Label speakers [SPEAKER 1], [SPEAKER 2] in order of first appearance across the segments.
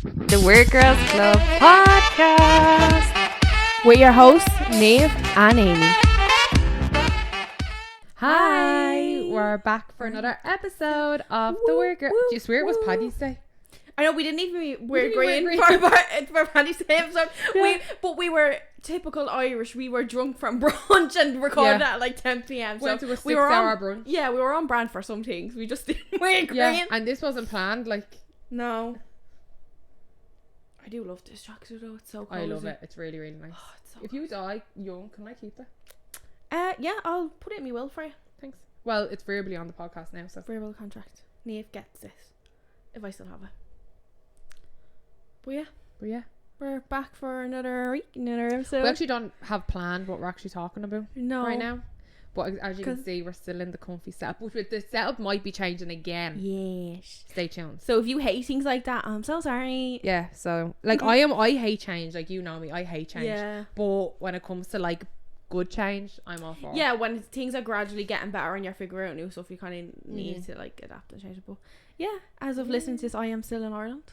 [SPEAKER 1] the Weird Girls Club podcast with your hosts, Nahhhh and Amy. Hi, we're back for another episode of the Weird Girls. Do you swear it was Paddy's Day?
[SPEAKER 2] I know we didn't even wear green for Paddy's Day episode. Yeah. We were typical Irish. We were drunk from brunch and recorded at like 10 p.m.
[SPEAKER 1] Went to a 6-hour brunch.
[SPEAKER 2] Yeah, we were on brand for some things. We just didn't wear green.
[SPEAKER 1] Yeah, and this wasn't planned. Like,
[SPEAKER 2] no. I do love this tracksuit though. It's so cozy.
[SPEAKER 1] I love it. It's really, really nice.
[SPEAKER 2] Oh, it's so
[SPEAKER 1] if you die young, can I keep it?
[SPEAKER 2] Yeah, I'll put it in my will for you.
[SPEAKER 1] Thanks. Well, it's verbally on the podcast now, so
[SPEAKER 2] verbal contract. Nahhhh gets this if I still have it. But yeah, we're back for another week, another episode.
[SPEAKER 1] We actually don't have planned what we're actually talking about right now. But as you can see, we're still in the comfy setup. Which the setup might be changing again.
[SPEAKER 2] Yes.
[SPEAKER 1] Stay tuned.
[SPEAKER 2] So if you hate things like that, I'm so sorry.
[SPEAKER 1] Yeah, so like I hate change. Like, you know me, I hate change.
[SPEAKER 2] Yeah.
[SPEAKER 1] But when it comes to like good change, I'm all for it.
[SPEAKER 2] Yeah, when things are gradually getting better and you're figuring out new stuff, you kind of need to like adapt and change it. But yeah, as of listening to this, I am still in Ireland.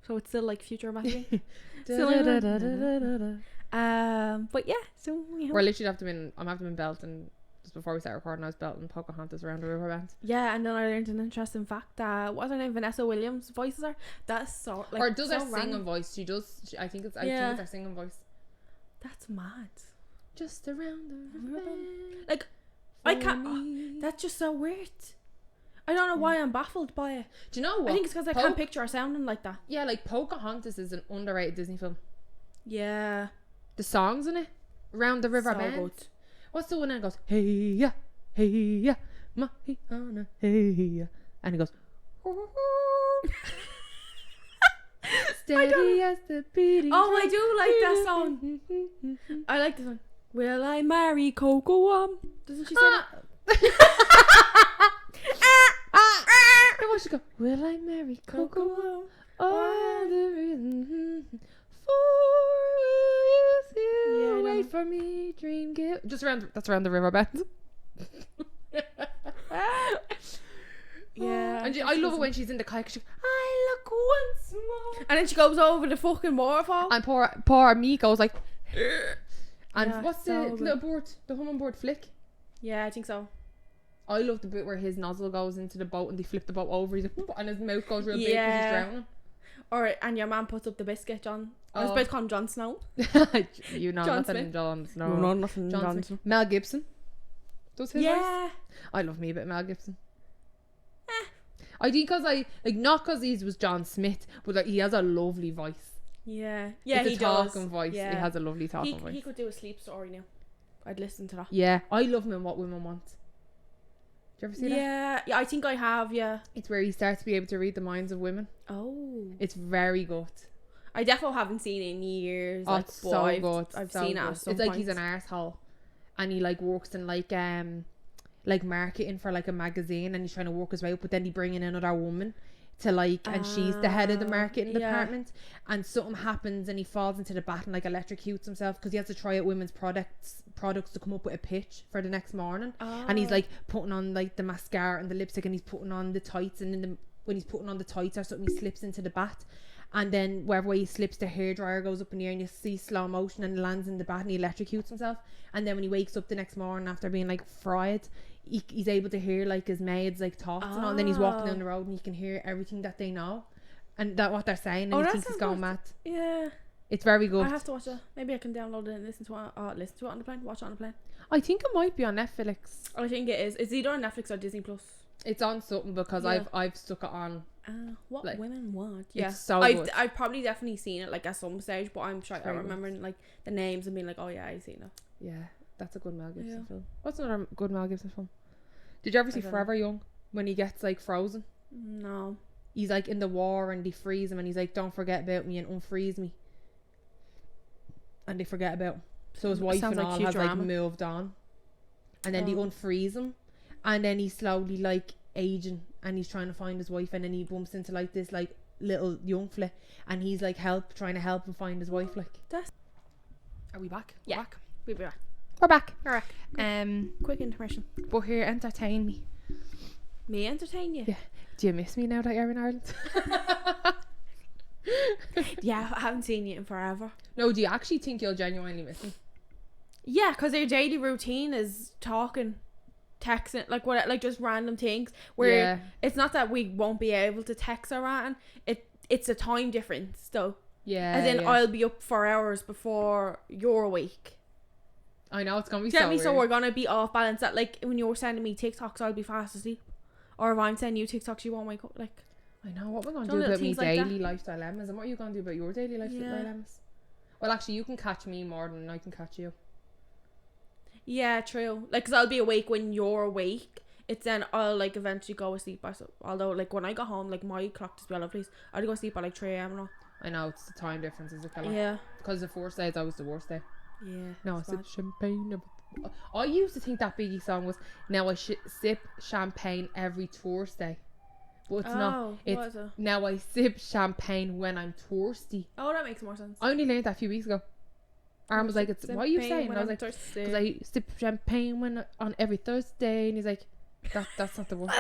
[SPEAKER 2] So it's still like future Matthew. But yeah, so
[SPEAKER 1] we're literally I'm having been belting just before we start recording. I was belting Pocahontas around the river bend.
[SPEAKER 2] Yeah, and then I learned an interesting fact that what's her name, Vanessa Williams voices her. That's so like,
[SPEAKER 1] or does
[SPEAKER 2] so
[SPEAKER 1] her singing voice? She does. I think it's her singing voice.
[SPEAKER 2] That's mad.
[SPEAKER 1] Just around the river bend.
[SPEAKER 2] Like, I can't. That's just so weird. I don't know why I'm baffled by it.
[SPEAKER 1] Do you know what?
[SPEAKER 2] I think it's because I can't picture her sounding like that.
[SPEAKER 1] Yeah, like Pocahontas is an underrated Disney film.
[SPEAKER 2] Yeah.
[SPEAKER 1] The songs in it, Around the River Bend.
[SPEAKER 2] Good.
[SPEAKER 1] What's the one that goes, hey ya, Mahihana, hey ya, and it goes, steady as the beating.
[SPEAKER 2] Oh, I do like that song. I like this one. Will I marry Coco? Doesn't she say that?
[SPEAKER 1] Then she go, will I marry Coco? Or the reason for will you still wait for me, dream give. Just that's around the river bend.
[SPEAKER 2] Yeah.
[SPEAKER 1] And I love it when she's in the kayak. She goes, I look once more.
[SPEAKER 2] And then she goes over the fucking waterfall.
[SPEAKER 1] And poor me goes like, and
[SPEAKER 2] yeah,
[SPEAKER 1] what's the little board? The hummingbird flick?
[SPEAKER 2] Yeah, I think so.
[SPEAKER 1] I love the bit where his nozzle goes into the boat and they flip the boat over. He's like, and his mouth goes real big because he's drowning.
[SPEAKER 2] And your man puts up the biscuit, John. I was about to call him Jon Snow.
[SPEAKER 1] You know
[SPEAKER 2] John
[SPEAKER 1] nothing,
[SPEAKER 2] Smith.
[SPEAKER 1] Jon Snow.
[SPEAKER 2] You know nothing, Jon Snow.
[SPEAKER 1] Mel Gibson does his voice.
[SPEAKER 2] I
[SPEAKER 1] love me a bit of Mel Gibson. I think because not because he was John Smith, but like, he has a lovely voice.
[SPEAKER 2] Yeah,
[SPEAKER 1] it's
[SPEAKER 2] he
[SPEAKER 1] a talking
[SPEAKER 2] does.
[SPEAKER 1] voice.
[SPEAKER 2] Yeah.
[SPEAKER 1] He has a lovely talking voice.
[SPEAKER 2] He could do a sleep story now. I'd listen to that.
[SPEAKER 1] Yeah, I love him in What Women Want. Did you ever see that?
[SPEAKER 2] Yeah, I think I have. Yeah,
[SPEAKER 1] it's where he starts to be able to read the minds of women.
[SPEAKER 2] Oh,
[SPEAKER 1] it's very good.
[SPEAKER 2] I definitely haven't seen it in years.
[SPEAKER 1] Oh, it's so good.
[SPEAKER 2] I've seen it.
[SPEAKER 1] It's like he's an arsehole, and he like works in like marketing for like a magazine, and he's trying to work his way up, but then he bring in another woman to like, and she's the head of the marketing department, and something happens and he falls into the bath and like electrocutes himself because he has to try out women's products to come up with a pitch for the next morning. And he's like putting on like the mascara and the lipstick, and he's putting on the tights, and when he's putting on the tights or something, he slips into the bath, and then wherever way he slips, the hairdryer goes up in the air and you see slow motion and lands in the bath and he electrocutes himself. And then when he wakes up the next morning after being like fried, he's able to hear like his maids like thoughts and all, and then he's walking down the road and you can hear everything that they know and that what they're saying, and he thinks he's going mad.
[SPEAKER 2] Yeah,
[SPEAKER 1] it's very good.
[SPEAKER 2] I have to watch it. Maybe I can download it and listen to it on the plane, watch it on the plane.
[SPEAKER 1] I think it might be on Netflix.
[SPEAKER 2] I think it is. It's either on Netflix or Disney Plus.
[SPEAKER 1] It's on something because I've stuck it on.
[SPEAKER 2] What like, women want.
[SPEAKER 1] Yeah, it's so good.
[SPEAKER 2] I've probably definitely seen it like at some stage, but I'm sure I remember like the names and being like, oh yeah, I've seen it.
[SPEAKER 1] Yeah, that's a good Mel Gibson film. What's another good Mel Gibson film? Did you ever see Forever Young, when he gets like frozen?
[SPEAKER 2] No.
[SPEAKER 1] He's like in the war and they freeze him and he's like, don't forget about me and unfreeze me. And they forget about him. So his wife and all has like moved on. And then they unfreeze him. And then he's slowly like aging and he's trying to find his wife, and then he bumps into like this like little young flick and he's like trying to help him find his wife. Like, are we back?
[SPEAKER 2] Yeah.
[SPEAKER 1] We're back.
[SPEAKER 2] We'll be back.
[SPEAKER 1] We're back.
[SPEAKER 2] All right. Quick intermission.
[SPEAKER 1] But here, entertain me.
[SPEAKER 2] Me entertain you?
[SPEAKER 1] Yeah. Do you miss me now that you're in Ireland?
[SPEAKER 2] Yeah, I haven't seen you in forever.
[SPEAKER 1] No, do you actually think you'll genuinely miss me?
[SPEAKER 2] Yeah, because their daily routine is talking, texting, like what, like just random things. Where it's not that we won't be able to text or anything. It's a time difference though.
[SPEAKER 1] Yeah.
[SPEAKER 2] As in, I'll be up for hours before you're awake.
[SPEAKER 1] I know, it's gonna be
[SPEAKER 2] Get
[SPEAKER 1] so
[SPEAKER 2] me?
[SPEAKER 1] weird.
[SPEAKER 2] So we're gonna be off balance. That like when you're sending me TikToks, I'll be fast asleep. Or if I'm sending you TikToks, you won't wake up. Like,
[SPEAKER 1] I know, what we're gonna
[SPEAKER 2] Some
[SPEAKER 1] do
[SPEAKER 2] little
[SPEAKER 1] about me
[SPEAKER 2] things like
[SPEAKER 1] daily
[SPEAKER 2] that.
[SPEAKER 1] life dilemmas, and what are you gonna do about your daily life dilemmas? Well, actually, you can catch me more than I can catch you.
[SPEAKER 2] yeah, true. Like, cause I'll be awake when you're awake. It's then I'll like eventually go to sleep. Although like when I go home, like my clock does well, please. I'd go to sleep at like 3 a.m. and all.
[SPEAKER 1] I know, it's the time difference is a killer.
[SPEAKER 2] Yeah.
[SPEAKER 1] Because the first day is always the worst day.
[SPEAKER 2] Yeah.
[SPEAKER 1] No, I
[SPEAKER 2] it's
[SPEAKER 1] sip
[SPEAKER 2] bad.
[SPEAKER 1] champagne. I used to think that Biggie song was now I sip champagne every Thursday. But it's not.
[SPEAKER 2] What is it?
[SPEAKER 1] Now I sip champagne when I'm thirsty.
[SPEAKER 2] Oh, that makes more sense.
[SPEAKER 1] I only learned that a few weeks ago. Aaron was like, "It's what are you saying?" And I was like, "Because I sip champagne on every Thursday." And he's like, "That's not the worst."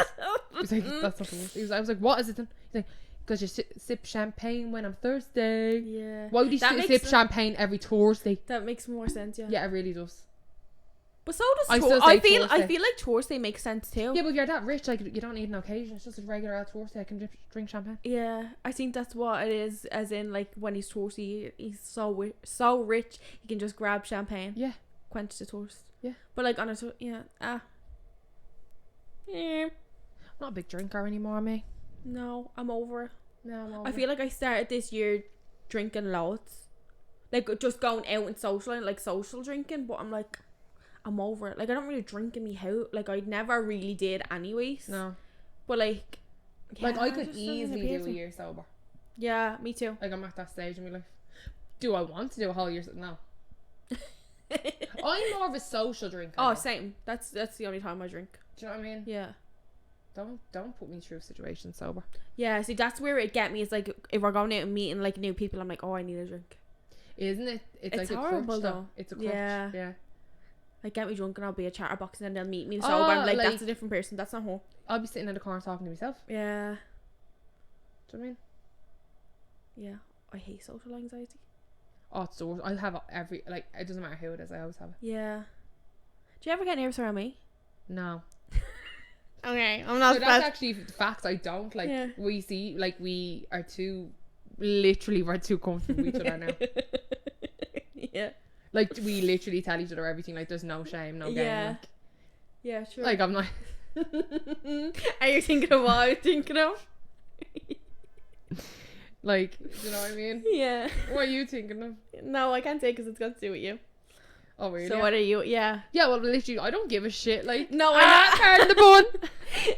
[SPEAKER 1] He's like, "That's not the worst." I was like, "What is it then?" He's like, "Because you sip champagne when I'm thirsty."
[SPEAKER 2] Yeah.
[SPEAKER 1] Why would you sip champagne every Thursday?
[SPEAKER 2] That makes more sense. Yeah.
[SPEAKER 1] Yeah, it really does.
[SPEAKER 2] But so does
[SPEAKER 1] I
[SPEAKER 2] Thursday.
[SPEAKER 1] still say
[SPEAKER 2] I
[SPEAKER 1] Thursday.
[SPEAKER 2] feel like Thursday makes sense too.
[SPEAKER 1] Yeah, but if you're that rich, like you don't need an occasion. It's just a regular old Thursday. I can drink champagne.
[SPEAKER 2] Yeah, I think that's what it is. As in, like when he's thirsty, he's so rich, he can just grab champagne.
[SPEAKER 1] Yeah,
[SPEAKER 2] quench the thirst.
[SPEAKER 1] Yeah,
[SPEAKER 2] but like on a yeah.
[SPEAKER 1] I'm not a big drinker anymore, me.
[SPEAKER 2] No, I'm over it.
[SPEAKER 1] No, I'm over
[SPEAKER 2] I feel like I started this year drinking loads, like just going out and social drinking. But I'm like, I'm over it. Like I don't really drink in my house. Like I never really did, anyways.
[SPEAKER 1] No,
[SPEAKER 2] but like, yeah,
[SPEAKER 1] like I could easily do a year sober.
[SPEAKER 2] Yeah, me too.
[SPEAKER 1] Like I'm at that stage in my life. Do I want to do a whole year? No. I'm more of a social drinker.
[SPEAKER 2] Oh, same. That's the only time I drink.
[SPEAKER 1] Do you know what I mean?
[SPEAKER 2] Yeah.
[SPEAKER 1] Don't put me through a situation sober.
[SPEAKER 2] Yeah, see that's where it get me. It's like if we're going out and meeting like new people, I'm like, oh, I need a drink.
[SPEAKER 1] Isn't it? It's like
[SPEAKER 2] horrible
[SPEAKER 1] a crutch,
[SPEAKER 2] though.
[SPEAKER 1] It's a crutch. Yeah.
[SPEAKER 2] Like get me drunk and I'll be a chatterbox and then they'll meet me sober. I'm like, that's a different person. That's not her.
[SPEAKER 1] I'll be sitting in the corner talking to myself.
[SPEAKER 2] Yeah.
[SPEAKER 1] Do you know what I mean?
[SPEAKER 2] Yeah. I hate social anxiety.
[SPEAKER 1] Oh, it's the worst. I'll have every, like, it doesn't matter who it is, I always have it.
[SPEAKER 2] Yeah. Do you ever get nervous around me?
[SPEAKER 1] No.
[SPEAKER 2] Okay, I'm not.
[SPEAKER 1] So that's actually the fact. I don't like. Yeah. We see, like, we're too comfortable with each other now.
[SPEAKER 2] Yeah.
[SPEAKER 1] Like we literally tell each other everything. Like there's no shame, no game.
[SPEAKER 2] Yeah.
[SPEAKER 1] Like,
[SPEAKER 2] yeah, sure.
[SPEAKER 1] like I'm not.
[SPEAKER 2] Are you thinking of what I'm thinking of?
[SPEAKER 1] Like, do you know what I mean?
[SPEAKER 2] Yeah.
[SPEAKER 1] What are you thinking of?
[SPEAKER 2] No, I can't say because it's got to do with you.
[SPEAKER 1] Oh really?
[SPEAKER 2] So what are you? Yeah.
[SPEAKER 1] Yeah, well, literally, I don't give a shit. Like,
[SPEAKER 2] no,
[SPEAKER 1] I know. The bun.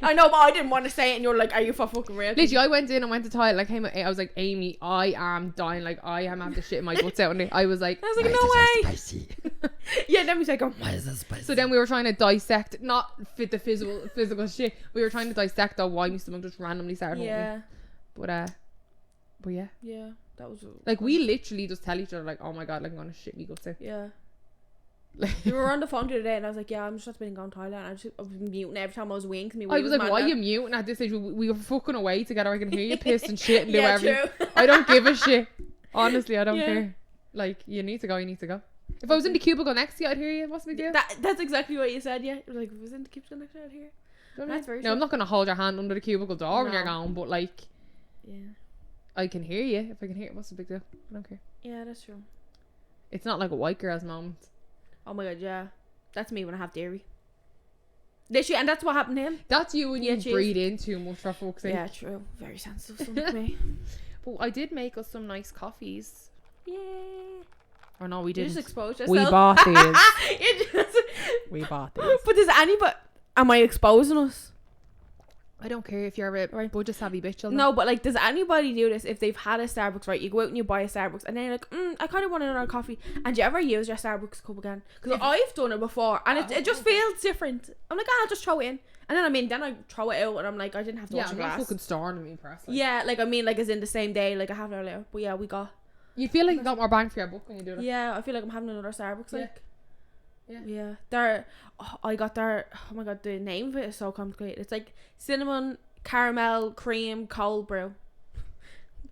[SPEAKER 2] I know, but I didn't want to say it, and you're like, "Are you for fucking real?"
[SPEAKER 1] Literally, I went in and went to toilet. Like, I was like, Amy, I am dying. Like, I am having the shit in my guts out. And I was like,
[SPEAKER 2] no way. Spicy. Yeah, then we like, why is this spicy?
[SPEAKER 1] So then we were trying to dissect, not fit the physical shit. We were trying to dissect why my stomach just randomly started hurting. But yeah.
[SPEAKER 2] Yeah, that was
[SPEAKER 1] like we literally just tell each other like, oh my god, like I'm gonna shit me guts out.
[SPEAKER 2] Yeah. We were on the phone the other day and I was like, yeah, I'm just been going to Thailand. I was muting every time I was winking.
[SPEAKER 1] I was like, why are you muting at this stage? We were fucking away together. I can hear you piss and shit and do everything.
[SPEAKER 2] True.
[SPEAKER 1] I don't give a shit. Honestly, I don't care. Like, you need to go, you need to go. If I was in the cubicle next to you, I'd hear you. What's the big deal?
[SPEAKER 2] That's exactly what you said, yeah. Like, if I was in the cubicle next to you, I'd hear you. That's very
[SPEAKER 1] No, I'm not going to hold your hand under the cubicle door when you're gone, but like,
[SPEAKER 2] yeah,
[SPEAKER 1] I can hear you. If I can hear it, what's the big deal? I don't care.
[SPEAKER 2] Yeah, that's true.
[SPEAKER 1] It's not like a white girl's moment.
[SPEAKER 2] Oh my god, yeah. That's me when I have dairy. Literally, and that's what happened to him.
[SPEAKER 1] That's you when you breathe in too much, for fuck's sake.
[SPEAKER 2] Yeah, true. Very sensitive to me.
[SPEAKER 1] But I did make us some nice coffees.
[SPEAKER 2] Yeah.
[SPEAKER 1] Or no, we didn't.
[SPEAKER 2] You just exposed yourself.
[SPEAKER 1] We bought these. We bought these.
[SPEAKER 2] But does anybody... Am I exposing us?
[SPEAKER 1] I don't care if you're a budget savvy bitch.
[SPEAKER 2] No, but like, does anybody do this if they've had a Starbucks, right? You go out and you buy a Starbucks and then you're like, I kind of want another coffee. And do you ever use your Starbucks cup again? Because I've done it before and it just feels different. I'm like, I'll just throw it in. And then then I throw it out and I'm like, I didn't have to wash a glass.
[SPEAKER 1] Yeah, I'm not fucking storing me personally.
[SPEAKER 2] Yeah, like I mean, like as in the same day, like a half an hour later. But yeah, we got...
[SPEAKER 1] You feel like you got more bang for your buck when you do that.
[SPEAKER 2] Yeah, I feel like I'm having another Starbucks, like...
[SPEAKER 1] Yeah.
[SPEAKER 2] I got their... Oh my god, the name of it is so complicated. It's like cinnamon... caramel cream cold brew.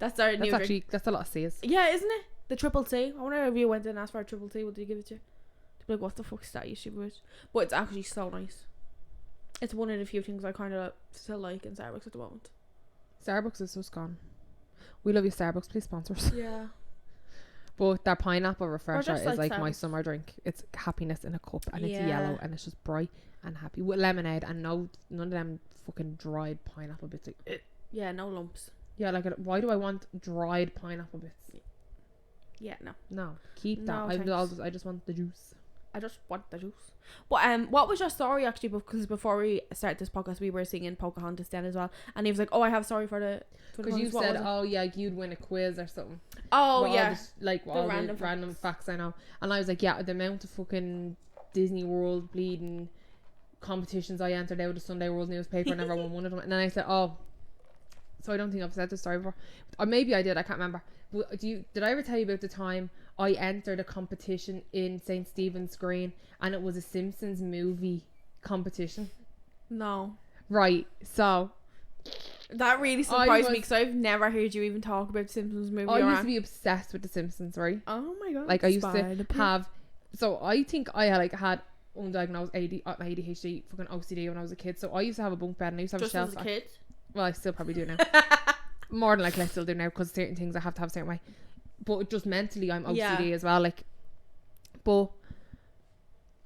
[SPEAKER 2] That's our new
[SPEAKER 1] That's
[SPEAKER 2] drink.
[SPEAKER 1] actually, that's a lot of C's.
[SPEAKER 2] Yeah, isn't it? The triple T. I wonder if you went and asked for a triple T, would they give it to you? They'd be like, what the fuck is that you stupid bitch? But it's actually so nice. It's one of the few things I kind of still like in Starbucks at the moment.
[SPEAKER 1] Starbucks is just gone. We love you, Starbucks. Please sponsor us.
[SPEAKER 2] Yeah.
[SPEAKER 1] But that pineapple refresher
[SPEAKER 2] just
[SPEAKER 1] is
[SPEAKER 2] like
[SPEAKER 1] like my
[SPEAKER 2] Starbucks.
[SPEAKER 1] summer drink. It's happiness in a cup, and it's
[SPEAKER 2] Yeah.
[SPEAKER 1] yellow, and it's just bright and happy with lemonade, and none of them fucking dried pineapple bits. Like,
[SPEAKER 2] Yeah, no lumps.
[SPEAKER 1] yeah, like why do I want dried pineapple bits?
[SPEAKER 2] Yeah, no.
[SPEAKER 1] No, keep that.
[SPEAKER 2] No,
[SPEAKER 1] I just want the juice.
[SPEAKER 2] I just want the juice. But what was your story actually? Because before we start this podcast, we were singing Pocahontas then as well, and he was like, "Oh, I have a story for the."
[SPEAKER 1] Because you said, "Oh yeah, you'd win a quiz or something."
[SPEAKER 2] Oh
[SPEAKER 1] With
[SPEAKER 2] yeah.
[SPEAKER 1] all all the random facts I know, and I was like, "Yeah, the amount of fucking Disney World bleeding competitions I entered out of Sunday World newspaper, and never won one of them." And then I said, "Oh." So I don't think I've said this story before, or maybe I did. I can't remember. But did I ever tell you about the time I entered a competition in St. Stephen's Green, and it was a Simpsons movie competition?
[SPEAKER 2] No.
[SPEAKER 1] Right. So
[SPEAKER 2] that really surprised me because I've never heard you even talk about the Simpsons movie.
[SPEAKER 1] I used to be obsessed with the Simpsons, right?
[SPEAKER 2] Oh my god.
[SPEAKER 1] Like I used to have. So I think I had undiagnosed ADHD, fucking OCD when I was a kid. So I used to have a bunk bed, and I used to have
[SPEAKER 2] just
[SPEAKER 1] a shelf.
[SPEAKER 2] as a kid.
[SPEAKER 1] Well, I still probably do now. More than likely I still do now, because certain things I have to have a certain way. But just mentally I'm OCD as well. Like, but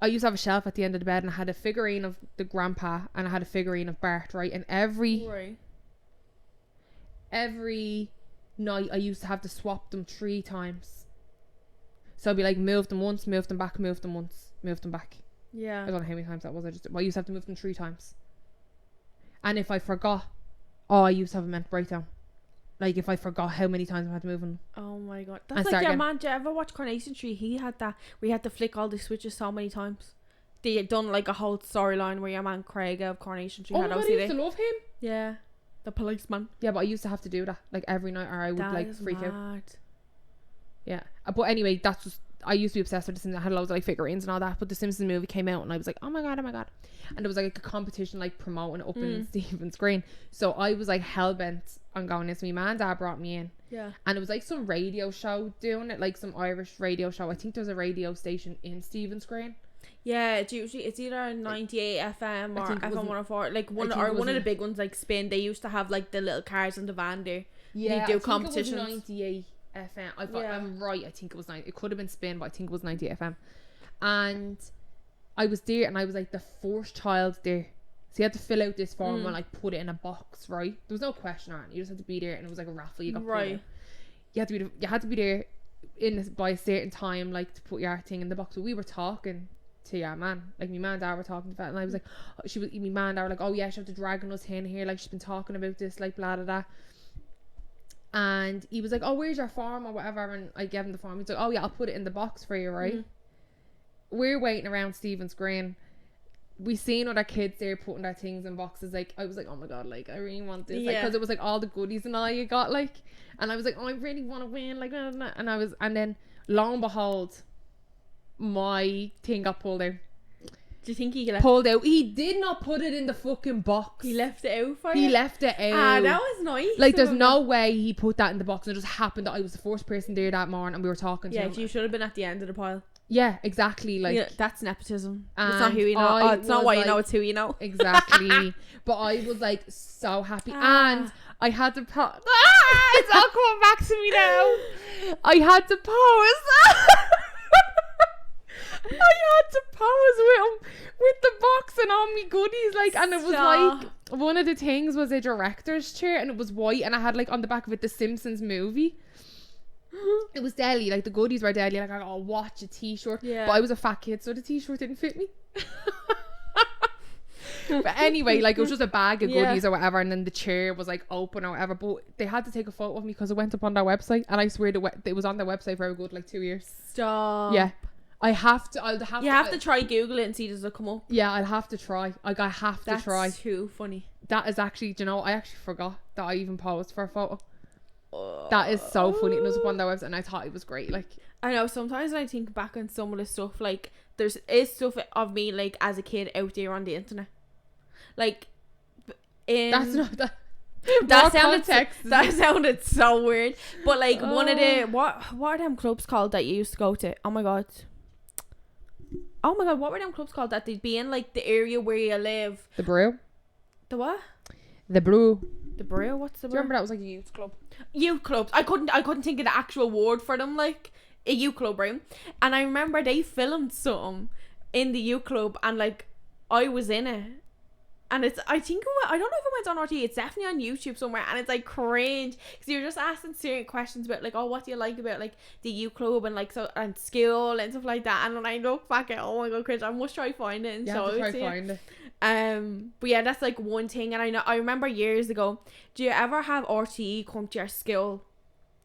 [SPEAKER 1] I used to have a shelf at the end of the bed, and I had a figurine of the grandpa, and I had a figurine of Bart, right? And every night I used to have to swap them 3 times. So I'd be like, move them once, move them back, move them once, move them back.
[SPEAKER 2] Yeah.
[SPEAKER 1] I don't know how many times that was. I used to have to move them 3 times. And if I forgot, I used to have a mental breakdown. Like if I forgot how many times I had to move them.
[SPEAKER 2] Oh my god. That's like, yeah, man, did you ever watch Coronation Street? He had that where you had to flick all the switches so many times. They had done like a whole storyline where your man Craig of Coronation Street had
[SPEAKER 1] OCD. I used to love him.
[SPEAKER 2] Yeah. The policeman.
[SPEAKER 1] Yeah, but I used to have to do that like every night, or I would like freak out. Yeah. But anyway, that's just, I used to be obsessed with the Simpsons. I had loads of like figurines and all that, but the Simpsons movie came out and I was like, oh my god. And there was like a competition like promoting it up in Stephen's Green. So I was like hell-bent on going in. So my man and dad brought me in.
[SPEAKER 2] Yeah.
[SPEAKER 1] And it was like some radio show doing it, like some Irish radio show. I think there's a radio station in Stephen's Green.
[SPEAKER 2] Yeah, it's either 98 FM or FM 104, like one of the big ones like Spin. They used to have like the little cars in the van there.
[SPEAKER 1] Yeah,
[SPEAKER 2] they do
[SPEAKER 1] I
[SPEAKER 2] competitions.
[SPEAKER 1] think it was 98 FM. I'm right. I think it was 9. It could have been Spin, but I think it was 98 FM. And I was there, and I was like the 4th child there. So you had to fill out this form and like put it in a box, right? There was no question on it. You just had to be there, and it was like a raffle. You got right. You had to be there by a certain time, like to put your thing in the box. But we were talking to your man, like my man and dad were talking to that, and I was like, my man and dad were like, oh yeah, she had to dragging us in here, like she's been talking about this, like blah blah blah. And he was like, oh, where's your form or whatever? And I gave him the form. He's like, oh yeah, I'll put it in the box for you, right? We're waiting around Stephen's Green. We seen other kids there putting their things in boxes. Like I was like, oh my god, like I really want this, like, because it was like all the goodies and all you got, like, and I was like, oh, I really want to win, like, and then lo and behold, my thing got pulled out.
[SPEAKER 2] Do you think he
[SPEAKER 1] pulled out? He did not put it in the fucking box.
[SPEAKER 2] He left it out for you?
[SPEAKER 1] He left it out.
[SPEAKER 2] That was nice.
[SPEAKER 1] Like there's no way he put that in the box, and it just happened that I was the first person there that morning and we were talking to him.
[SPEAKER 2] Yeah, you should have been at the end of the pile.
[SPEAKER 1] Yeah, exactly. Like,
[SPEAKER 2] yeah, that's nepism. It's not who you know. It's not what you know, it's who you know.
[SPEAKER 1] Exactly. But I was like so happy, and I had to pause. It's all coming back to me now. I had to pause. I had to pause with him with the box and all me goodies, like, and it was like one of the things was a director's chair, and it was white, and I had like on the back of it the Simpsons movie. It was deadly, like the goodies were deadly, like I got a watch, a t-shirt, but I was a fat kid, so the t-shirt didn't fit me. But anyway, like it was just a bag of goodies or whatever, and then the chair was like open or whatever, but they had to take a photo of me because it went up on their website, and I swear it was on their website for a good like 2 years.
[SPEAKER 2] Stop.
[SPEAKER 1] Yeah, I'll have to
[SPEAKER 2] try Google it and see does it come up.
[SPEAKER 1] Yeah, I'll have to try. Like I have to try.
[SPEAKER 2] That's too funny.
[SPEAKER 1] That is actually, do you know, I actually forgot that I even paused for a photo. That is so funny. And it was up on their website, and I thought it was great. Like,
[SPEAKER 2] I know sometimes when I think back on some of the stuff, like there is stuff of me like as a kid out there on the internet, like
[SPEAKER 1] that's not that. That
[SPEAKER 2] sounded so weird. But like one of the what are them clubs called that you used to go to? Oh my god, what were them clubs called that they'd be in like the area where you live?
[SPEAKER 1] The Brew.
[SPEAKER 2] The what?
[SPEAKER 1] The Brew.
[SPEAKER 2] The Brew? What's the
[SPEAKER 1] Do
[SPEAKER 2] Brew?
[SPEAKER 1] you remember that was like a youth club?
[SPEAKER 2] Youth clubs. I couldn't think of the actual word for them, like a youth club, right? And I remember they filmed something in the youth club, and like I was in it. And I don't know if it went on RT. It's definitely on YouTube somewhere, and it's like cringe because you're just asking certain questions about like, oh, what do you like about like the U club and like so and school and stuff like that. And when I look back at, oh my god, cringe! I must try find it and show it to you. But yeah, that's like one thing. And I remember years ago. Do you ever have RTE come to your school?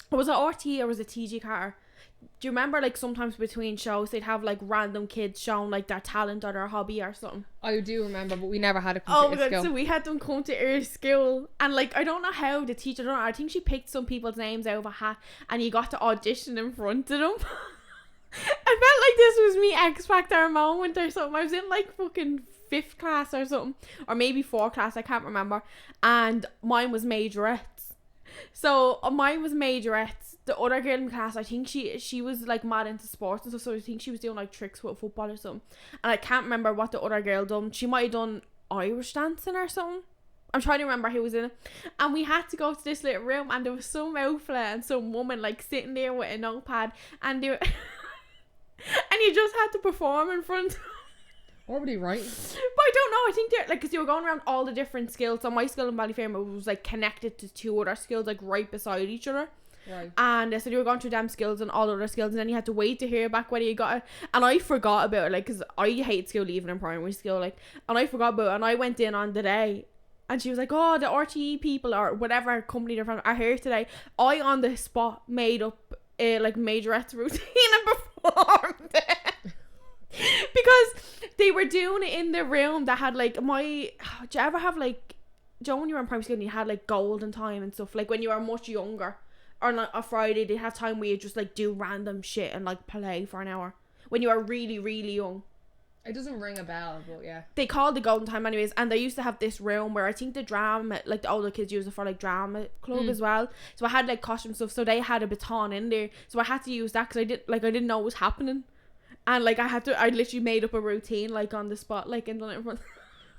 [SPEAKER 2] Or was it RTE or was it TG Carter? Do you remember like sometimes between shows they'd have like random kids showing like their talent or their hobby or something?
[SPEAKER 1] I do remember, but we never had a come to our school.
[SPEAKER 2] So we had them come to our school, and like I don't know how the teacher, I think she picked some people's names out of a hat and you got to audition in front of them. I felt like this was me X Factor moment or something. I was in like fucking 5th class or something, or maybe 4th class, I can't remember, and mine was majorettes. So mine was majorettes. The other girl in class, I think she was like mad into sports and stuff, so I think she was doing like tricks with football or something, and I can't remember what the other girl done. She might have done Irish dancing or something. I'm trying to remember who was in it. And we had to go to this little room, and there was some outfit and some woman like sitting there with a notepad, and and you just had to perform in front.
[SPEAKER 1] What were they writing?
[SPEAKER 2] But I don't know. I think they're like, because they were going around all the different skills. So my school in Ballyfermot was like connected to 2 other skills like right beside each other.
[SPEAKER 1] Right.
[SPEAKER 2] And so they were going through them skills and all other skills, and then you had to wait to hear back whether you got it. And I forgot about it, like, because I hate school leaving in primary school, like, and I forgot about it, and I went in on the day, and she was like, oh, the RTE people or whatever company they're from are here today. I on the spot made up like majorette's routine and performed it. Because they were doing it in the room that had like do you ever have like, do you know when you were in primary school and you had like golden time and stuff, like when you were much younger? Or like a Friday, they'd have time where you just like do random shit and like play for an hour when you are really, really young.
[SPEAKER 1] It doesn't ring a bell, but yeah. They
[SPEAKER 2] called the golden time anyways, and they used to have this room where I think the drama, like the older kids use it for like drama club as well. So I had like costume stuff, so they had a baton in there, so I had to use that because I didn't know what was happening, and like I literally made up a routine like on the spot, like and done it in front.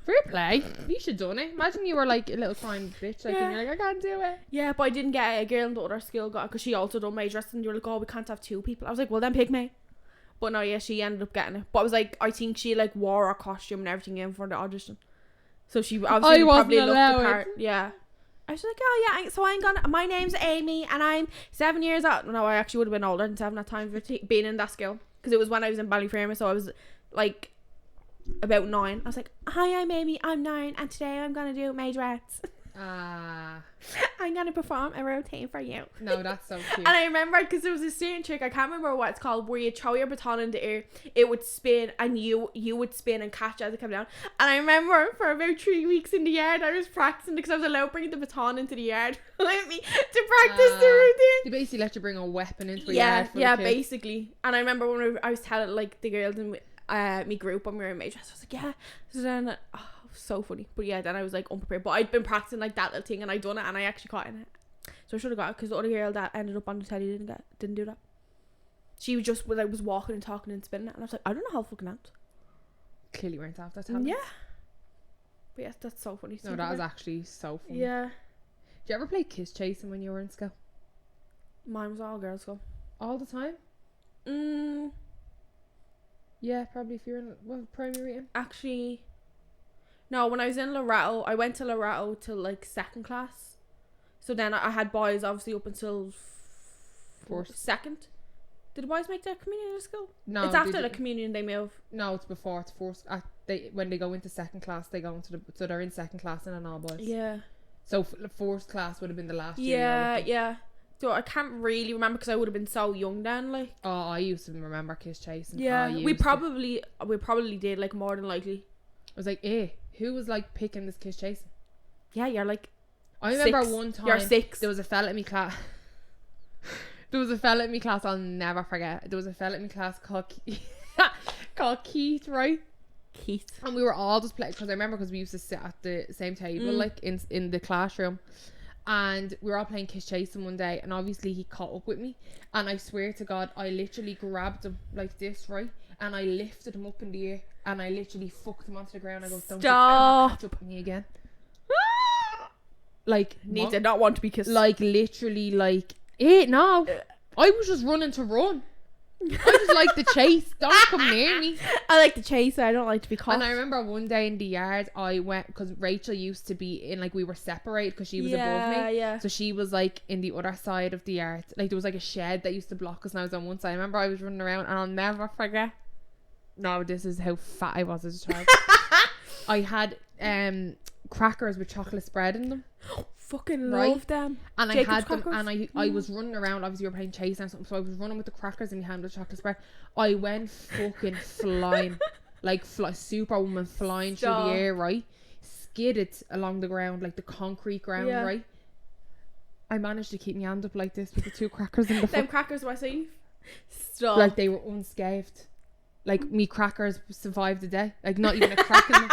[SPEAKER 1] Fair play. You should done it. Imagine you were like a little crying bitch, like, and you're like, I can't do it.
[SPEAKER 2] Yeah, but I didn't get it. A girl in the other school got it because she also done majorettes, and you were like, oh, we can't have 2 people. I was like, well then pick me. But no, yeah, she ended up getting it. But I was like, I think she like wore a costume and everything in for the audition, so she obviously probably looked the part. Yeah. I was like, oh yeah, so my name's Amy and I'm 7 years old. No, I actually would have been older than 7 at times for being in that school, because it was when I was in Ballyfermot, so I was like about 9. I was like, hi, I'm Amy, I'm 9, and today I'm gonna do majorettes. I'm gonna perform a routine for you.
[SPEAKER 1] No, that's so cute.
[SPEAKER 2] And I remember because there was a certain trick, I can't remember what it's called, where you throw your baton in the air, it would spin, and you would spin and catch it as it came down. And I remember for about 3 weeks in the yard I was practicing, because I was allowed bringing the baton into the yard with me to practice the routine.
[SPEAKER 1] They basically let you bring a weapon into the yard for the kids.
[SPEAKER 2] Basically. And I remember when I was telling like the girls in me group when we were in major, I was like, yeah. So then so funny. But yeah, then I was like unprepared, but I'd been practicing like that little thing, and I'd done it, and I actually caught in it, so I should have got it, because the other girl that ended up on the telly didn't do that. She was just was walking and talking and spinning it, and I was like, I don't know how fucking out.
[SPEAKER 1] Clearly weren't after that talent.
[SPEAKER 2] Yeah. But yes, that's so funny.
[SPEAKER 1] No, that was actually so funny.
[SPEAKER 2] Yeah.
[SPEAKER 1] Did you ever play kiss chasing when you were in school?
[SPEAKER 2] Mine was all girls school.
[SPEAKER 1] All the time? Yeah, probably if you're in primary. Actually,
[SPEAKER 2] no, when I was in Loretto, I went to Loretto till like 2nd class. So then I had boys obviously up until 2nd. Did the boys make their communion at school?
[SPEAKER 1] No,
[SPEAKER 2] it's after the communion they move.
[SPEAKER 1] No, it's before. It's first. When they go into 2nd class, they go into so they're in 2nd class and all boys.
[SPEAKER 2] Yeah.
[SPEAKER 1] So the 4th class would have been the last year.
[SPEAKER 2] Yeah. So I can't really remember because I would have been so young then. Like.
[SPEAKER 1] Oh, I used to remember kiss chasing.
[SPEAKER 2] Yeah, we probably did, like, more than likely.
[SPEAKER 1] I was like, who was like picking this kiss chasing?
[SPEAKER 2] Yeah, you're like.
[SPEAKER 1] I remember 1 time.
[SPEAKER 2] You're 6.
[SPEAKER 1] There was a fella in my class. I'll never forget. There was a fella in my class called Keith, right?
[SPEAKER 2] Keith.
[SPEAKER 1] And we were all just playing, because I remember, because we used to sit at the same table, like in the classroom, and we were all playing Kiss Chasing one day, and obviously he caught up with me, and I swear to God, I literally grabbed him like this, right, and I lifted him up in the air, and I literally fucked him onto the ground. I go, don't you ever catch up with me again. Like,
[SPEAKER 2] did not want to be kissed.
[SPEAKER 1] Like, literally, like, no, I was just running to run. I just like the chase. Don't come near me.
[SPEAKER 2] I like the chase. I don't like to be caught.
[SPEAKER 1] And I remember one day in the yard, I went, because Rachel used to be in, like, we were separated because she was above me.
[SPEAKER 2] Yeah.
[SPEAKER 1] So she was like in the other side of the yard. Like, there was like a shed that used to block us, and I was on one side. I remember I was running around, and I'll never forget. No, this is how fat I was as a child. I had crackers with chocolate spread in them.
[SPEAKER 2] Fucking love them.
[SPEAKER 1] And
[SPEAKER 2] Jacob's
[SPEAKER 1] I had
[SPEAKER 2] crackers.
[SPEAKER 1] them, and I was running around. Obviously, we were playing chase and something, so I was running with the crackers in my hand with chocolate spread. I went fucking flying, like Superwoman flying through the air, right? Skidded along the ground, like the concrete ground, right? I managed to keep my hand up like this with the two crackers in the
[SPEAKER 2] Them crackers were safe. Stop.
[SPEAKER 1] Like, they were unscathed. Like, me crackers survived the day. Like, not even a crack in them.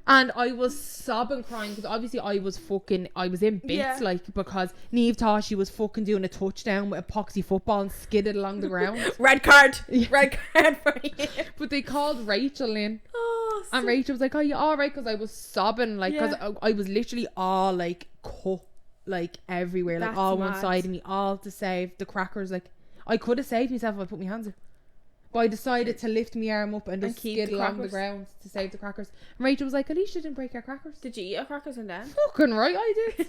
[SPEAKER 1] And I was sobbing, crying, because obviously I was in bits, like, because Niamh thought she was fucking doing a touchdown with epoxy football and skidded along the ground.
[SPEAKER 2] Red card for you.
[SPEAKER 1] But they called Rachel in, and
[SPEAKER 2] So
[SPEAKER 1] Rachel was like, "Are you all right?" Because I was sobbing, like, because I was literally all like cut, like everywhere, like
[SPEAKER 2] That's
[SPEAKER 1] all one
[SPEAKER 2] mad.
[SPEAKER 1] side of me, all to save the crackers. Like, I could have saved myself if I put my hands up. But I decided to lift my arm up and just skid along the ground to save the crackers. And Rachel was like, at least you didn't break your crackers.
[SPEAKER 2] Did you eat your crackers and then?
[SPEAKER 1] Fucking right, I did.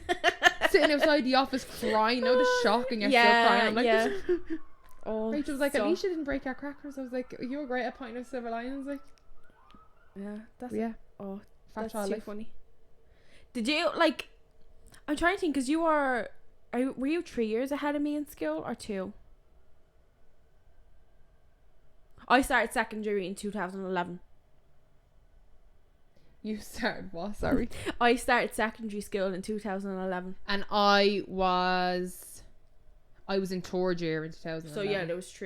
[SPEAKER 1] Sitting outside the office crying. No, the shock, and you're still crying. I'm like, Rachel was like, at least you didn't break your crackers. I was like, you were great at pointing of silver lions. Like,
[SPEAKER 2] that's
[SPEAKER 1] that's
[SPEAKER 2] too funny. Did you, like, I'm trying to think, because were you 3 years ahead of me in school or 2? I started secondary in 2011.
[SPEAKER 1] You started what? Sorry.
[SPEAKER 2] I started secondary school in 2011.
[SPEAKER 1] And I was in third year in 2011.
[SPEAKER 2] So yeah, there was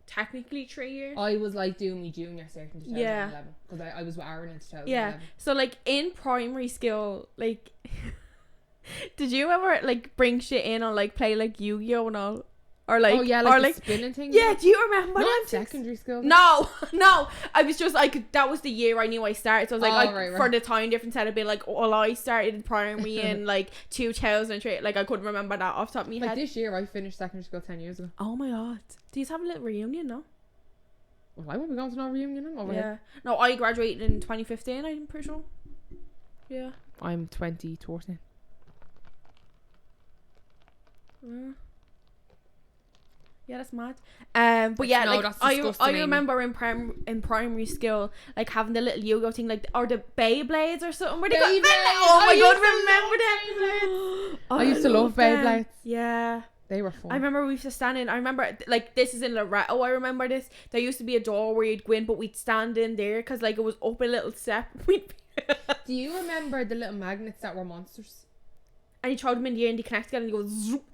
[SPEAKER 2] technically 3 years.
[SPEAKER 1] I was like doing my junior cert in 2011. Because I was with Aaron in 2011.
[SPEAKER 2] Yeah. So like in primary school, like, did you ever like bring shit in or like play like Yu-Gi-Oh and all? Or like,
[SPEAKER 1] the spinning thing.
[SPEAKER 2] Yeah, do you remember
[SPEAKER 1] Not
[SPEAKER 2] that?
[SPEAKER 1] in secondary school.
[SPEAKER 2] No. I was just like, that was the year I knew I started. So I was like, right. For the time difference, I'd be like, well, I started primary in like 2003. Like, I couldn't remember that off the top of my head.
[SPEAKER 1] Like, this year, I finished secondary school 10 years ago.
[SPEAKER 2] Oh my God. Do you have a little reunion, no?
[SPEAKER 1] Well, I won't be going to no reunion over here.
[SPEAKER 2] No, I graduated in 2015, I'm pretty sure. Yeah.
[SPEAKER 1] I'm 2014.
[SPEAKER 2] Yeah, that's mad. But yeah,
[SPEAKER 1] no,
[SPEAKER 2] like I remember in primary school, like having the little Yu-Gi-Oh thing, like, or the Beyblades or something. Where they got oh my God, remember them?
[SPEAKER 1] I used to love Beyblades.
[SPEAKER 2] Yeah,
[SPEAKER 1] they were fun.
[SPEAKER 2] I remember we used to stand in. I remember, like, this is in Loretto. I remember this. There used to be a door where you'd go in, but we'd stand in there because like it was up a little step.
[SPEAKER 1] Do you remember the little magnets that were monsters?
[SPEAKER 2] And you throw them in the air and they connect together and you go zoop.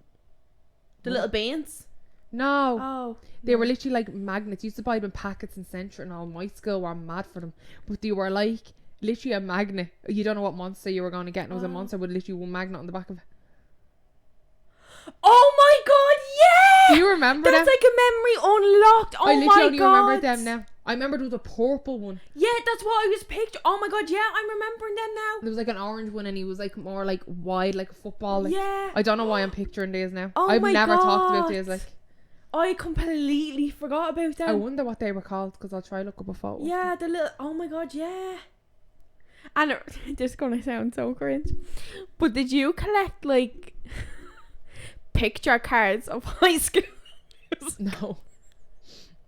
[SPEAKER 2] The little beans.
[SPEAKER 1] No.
[SPEAKER 2] Oh.
[SPEAKER 1] They were literally like magnets. You used to buy them in packets in Central and all. My school were mad for them. But they were like literally a magnet. You don't know what monster you were going to get. And it was a monster with literally one magnet on the back of it.
[SPEAKER 2] Oh my God, yeah!
[SPEAKER 1] Do you remember
[SPEAKER 2] That's
[SPEAKER 1] them?
[SPEAKER 2] like a memory unlocked. Oh my God.
[SPEAKER 1] I literally only remember them now. I remember there was a purple one.
[SPEAKER 2] Yeah, that's what I was picturing. Oh my God, yeah, I'm remembering them now.
[SPEAKER 1] There was like an orange one and he was like more like wide, like a football. Like,
[SPEAKER 2] yeah.
[SPEAKER 1] I don't know why I'm picturing these now.
[SPEAKER 2] Oh
[SPEAKER 1] I've
[SPEAKER 2] my
[SPEAKER 1] never
[SPEAKER 2] God.
[SPEAKER 1] talked about these. Like,
[SPEAKER 2] I completely forgot about them.
[SPEAKER 1] I wonder what they were called because I'll try look up a photo.
[SPEAKER 2] Yeah, the little. Oh my God, yeah. And this is gonna sound so cringe, but did you collect like picture cards of high school?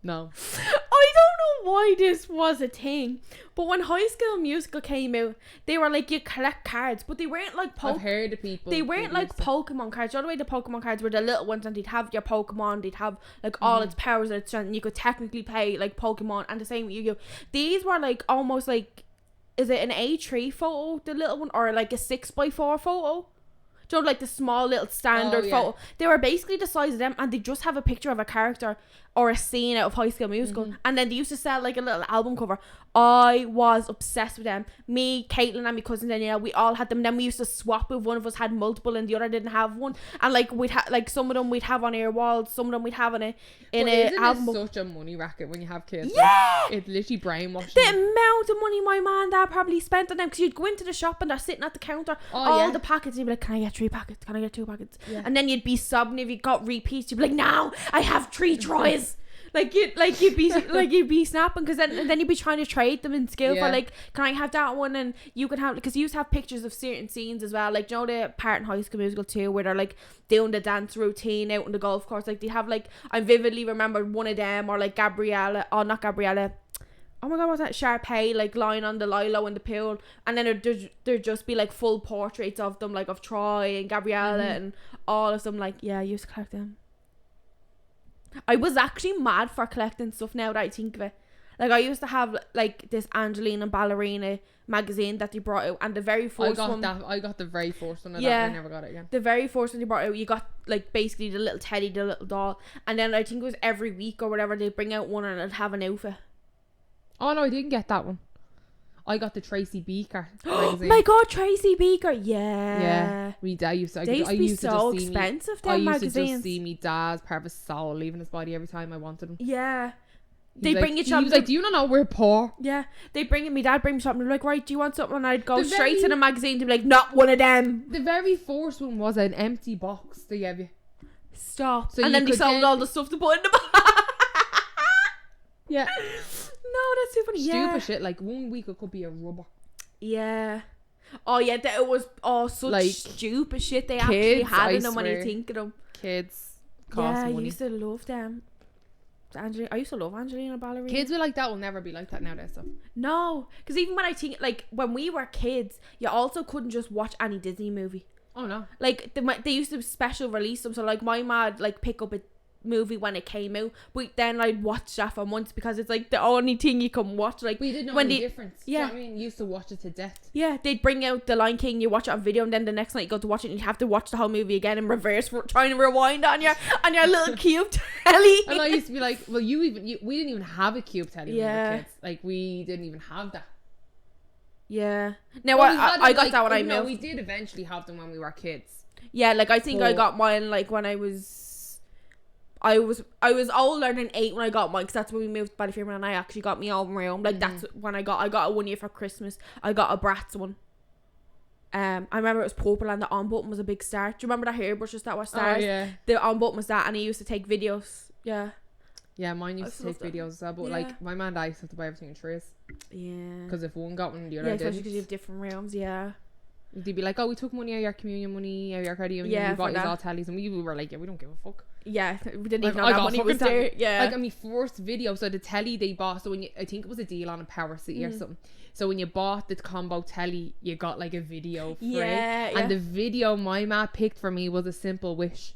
[SPEAKER 1] No.
[SPEAKER 2] I don't know why this was a thing, but when High School Musical came out, they were like, you collect cards, but they weren't like
[SPEAKER 1] I've heard of people.
[SPEAKER 2] They weren't like Pokemon cards. All the way the Pokemon cards were the little ones, and they'd have your Pokemon, they'd have like all its powers and its strength, and you could technically play like Pokemon, and the same with Yu-Gi-Oh. These were like almost like, is it an A3 photo, the little one, or like a 6x4 photo? Do you know, like the small little standard photo. They were basically the size of them, and they just have a picture of a character or a scene out of High School Musical, and then they used to sell like a little album cover. I was obsessed with them. Me, Caitlin, and my cousin Danielle, we all had them. Then we used to swap if one of us had multiple and the other didn't have one. And like we'd have like some of them we'd have on our walls, some of them we'd have in a album book.
[SPEAKER 1] Such a money racket when you have kids.
[SPEAKER 2] Yeah,
[SPEAKER 1] like, it's literally brainwashing.
[SPEAKER 2] The amount of money my mum and dad probably spent on them, because you'd go into the shop and they're sitting at the counter, all the packets, and you'd be like, can I get 3 packets? Can I get 2 packets? Yeah. And then you'd be sobbing if you got repeats. You'd be like, now I have 3 tries. You'd be snapping, because then you'd be trying to trade them in skill for like, can I have that one? And you can have, because you used to have pictures of certain scenes as well, like, you know the part in High School Musical 2 where they're like doing the dance routine out on the golf course, like they have like, I vividly remember one of them, or like Gabriella, oh not Gabriella, oh my god, what's that, Sharpay, like lying on the lilo in the pool, and then there'd just be like full portraits of them, like of Troy and Gabriella and all of them. Like, yeah, I used to collect them. I was actually mad for collecting stuff now that I think of it. Like, I used to have like this Angelina Ballerina magazine that they brought out, and the very first one,
[SPEAKER 1] I got the very first one of that. I never got it again.
[SPEAKER 2] The very first one they brought out, you got like basically the little teddy, the little doll, and then I think it was every week or whatever they'd bring out one and it'd have an outfit. Oh
[SPEAKER 1] no, I didn't get that one. I got the Tracy Beaker
[SPEAKER 2] magazine. My god, Tracy Beaker, yeah.
[SPEAKER 1] I used to
[SPEAKER 2] they used to be so expensive, them magazines.
[SPEAKER 1] I used to just see me dad's part of his soul leaving his body every time I wanted him.
[SPEAKER 2] Yeah.
[SPEAKER 1] They bring you something. He was like, do you not know we're poor?
[SPEAKER 2] Yeah. My dad bring me something. They're like, right, do you want something? And I'd go straight to the magazine to be like, not one of them.
[SPEAKER 1] The very first one was an empty box they gave you.
[SPEAKER 2] Stop. So and then they sold all the stuff to put in the box.
[SPEAKER 1] Yeah.
[SPEAKER 2] No, that's too funny.
[SPEAKER 1] Stupid shit. Like 1 week it could be a rubber.
[SPEAKER 2] Yeah. Oh yeah, that it was such like, stupid shit they actually had in them when you think of them.
[SPEAKER 1] Kids cost money.
[SPEAKER 2] I used to love them. I used to love Angelina Ballerina.
[SPEAKER 1] Kids like that will never be like that nowadays. So.
[SPEAKER 2] No, because even when I think, like, when we were kids, you also couldn't just watch any Disney movie.
[SPEAKER 1] Oh no.
[SPEAKER 2] Like they used to special release them, so like my mad like pick up a movie when it came out, but then I'd watch that for months because it's like the only thing you can watch. Like,
[SPEAKER 1] we didn't know any difference. Yeah, do you know what I mean? You used to watch it to death.
[SPEAKER 2] Yeah, they'd bring out The Lion King, you watch it on video, and then the next night you go to watch it and you have to watch the whole movie again in reverse, trying to rewind on your little cube telly.
[SPEAKER 1] And I used to be like, well, we didn't even have a cube telly when we were kids. Like, we didn't even have that.
[SPEAKER 2] Yeah. Now I got that when I moved.
[SPEAKER 1] We did eventually have them when we were kids.
[SPEAKER 2] Yeah, like I think I got mine like when I was older than 8 when I got mine, because that's when we moved to Ballyfermot, and I actually got my own room. Like that's when I got it 1 year for Christmas. I got a Bratz one. I remember it was purple and the on button was a big star. Do you remember that hairbrushes that were stars?
[SPEAKER 1] Oh yeah.
[SPEAKER 2] The on button was that, and I used to take videos. Yeah.
[SPEAKER 1] Yeah, mine used to take videos as well, but like my man and I used to have to buy everything in trays.
[SPEAKER 2] Yeah.
[SPEAKER 1] Because if one got one, the other didn't.
[SPEAKER 2] Yeah, especially because you have different rooms. Yeah.
[SPEAKER 1] They'd be like, oh, we took money out of your communion money, out of your credit union, we bought you all tellies, and we were like, yeah, we don't give a fuck.
[SPEAKER 2] Yeah, we didn't even know that money was there. Yeah.
[SPEAKER 1] Like, on my first video, so the telly they bought, so when I think it was a deal on a Power City or something, so when you bought the combo telly, you got like a video free. Yeah. And the video my ma picked for me was A Simple Wish.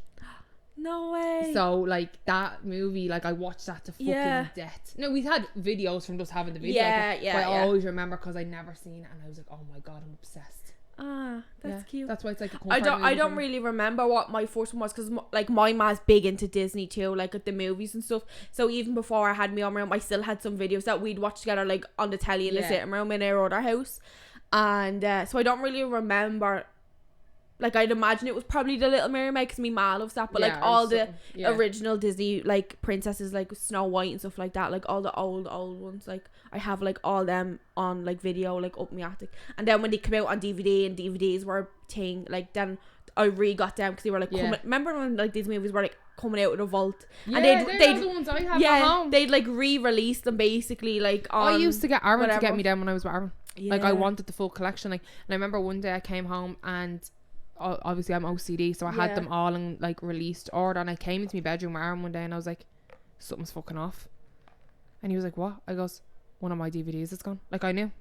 [SPEAKER 2] No way.
[SPEAKER 1] So like that movie, like I watched that to fucking death. No, we had videos from just having the video. But I always remember because I'd never seen it, and I was like, oh my god, I'm obsessed.
[SPEAKER 2] That's cute.
[SPEAKER 1] That's why it's like a
[SPEAKER 2] I don't really remember what my first one was, because like my ma's big into Disney too, like at the movies and stuff. So even before I had my own room, I still had some videos that we'd watch together, like on the telly in the sitting room in our other house. And so I don't really remember. Like, I'd imagine it was probably The Little Mermaid, because my ma loves that, but like all the original Disney like princesses, like Snow White and stuff like that, like all the old ones, like I have like all them on like video, like up my attic. And then when they came out on DVD and DVDs were a thing, like then I got them because they were like coming, remember when like these movies were like coming out of the vault, and they'd
[SPEAKER 1] the ones I have at home.
[SPEAKER 2] They'd like re-release them basically, like on
[SPEAKER 1] I used to get Aaron to get me them when I was with Aaron. Like I wanted the full collection, like, and I remember one day I came home and obviously I'm OCD, so I had them all in like released order, and I came into my bedroom with Aaron one day and I was like, something's fucking off, and he was like, what? I goes, one of my DVDs is gone. Like I knew,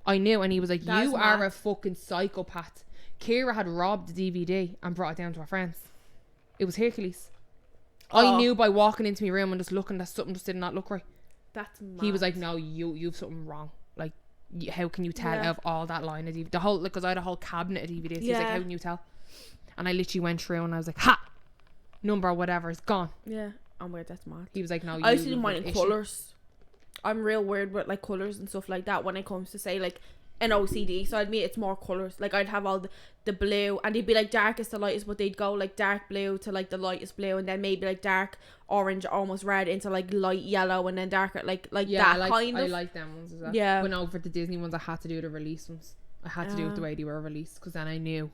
[SPEAKER 1] and he was like, you are a fucking psychopath. Kira had robbed the DVD and brought it down to her friends. It was Hercules. I knew by walking into my room and just looking that something just did not look right.
[SPEAKER 2] That's mad.
[SPEAKER 1] He was like, no, you've something wrong. Like, how can you tell out of all that line of DVD? The whole, like, because I had a whole cabinet of DVDs. He's like, how can you tell? And I literally went through and I was like, ha! Number whatever is gone.
[SPEAKER 2] Yeah. Oh my god, that's mad.
[SPEAKER 1] He was like, no, you
[SPEAKER 2] I used to do
[SPEAKER 1] have
[SPEAKER 2] mine
[SPEAKER 1] an
[SPEAKER 2] in
[SPEAKER 1] issue.
[SPEAKER 2] colours. I'm real weird with like colours and stuff like that when it comes to say like an OCD. So I'd admit it's more colours. Like I'd have all the blue and they'd be like darkest to lightest, but they'd go like dark blue to like the lightest blue and then maybe like dark orange, almost red into like light yellow and then darker like
[SPEAKER 1] Yeah,
[SPEAKER 2] that kind of.
[SPEAKER 1] I like them ones as well.
[SPEAKER 2] Yeah.
[SPEAKER 1] But no, for the Disney ones, I had to do the release ones. I had to do it the way they were released because then I knew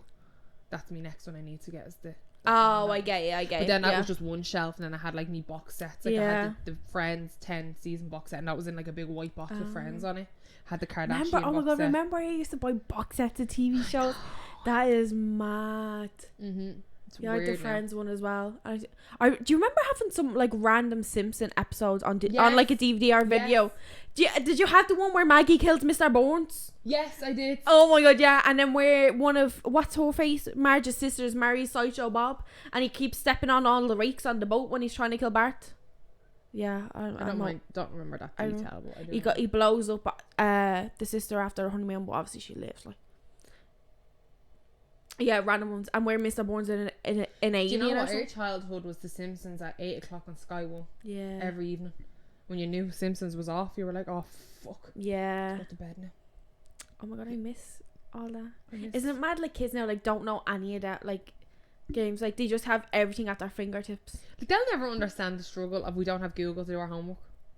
[SPEAKER 1] that's my next one I need to get is the.
[SPEAKER 2] Oh, I get it.
[SPEAKER 1] But then that was just one shelf, and then I had like me box sets. Like I had the Friends 10 season box set, and that was in like a big white box with Friends on it. Had the Kardashian
[SPEAKER 2] remember? Oh my god!
[SPEAKER 1] set.
[SPEAKER 2] Remember I used to buy box sets of TV shows. That is mad.
[SPEAKER 1] It's
[SPEAKER 2] Yeah, I had the
[SPEAKER 1] weird now.
[SPEAKER 2] Friends one as well. I do you remember having some like random Simpson episodes on like a DVD or video? Did you have the one where Maggie kills Mr. Bones?
[SPEAKER 1] Yes, I did.
[SPEAKER 2] Oh my god, yeah. And then where one of what's her face, Marge's sisters marries Sideshow Bob, and he keeps stepping on all the rakes on the boat when he's trying to kill Bart. Yeah, I
[SPEAKER 1] don't remember that detail. But I do
[SPEAKER 2] he blows up the sister after her honeymoon, but obviously she lives like. Yeah, random ones. And where Mr. Bourne's in an alien.
[SPEAKER 1] Do you know
[SPEAKER 2] or
[SPEAKER 1] what?
[SPEAKER 2] something?
[SPEAKER 1] Our childhood was The Simpsons at 8 o'clock on Sky One.
[SPEAKER 2] Yeah.
[SPEAKER 1] Every evening. When you knew Simpsons was off, you were like, oh, fuck.
[SPEAKER 2] Yeah.
[SPEAKER 1] Go to bed now.
[SPEAKER 2] Oh my god, I miss all that. Isn't it mad like kids now like don't know any of that like games? Like they just have everything at their fingertips.
[SPEAKER 1] Like, they'll never understand the struggle of we don't have Google to do our homework.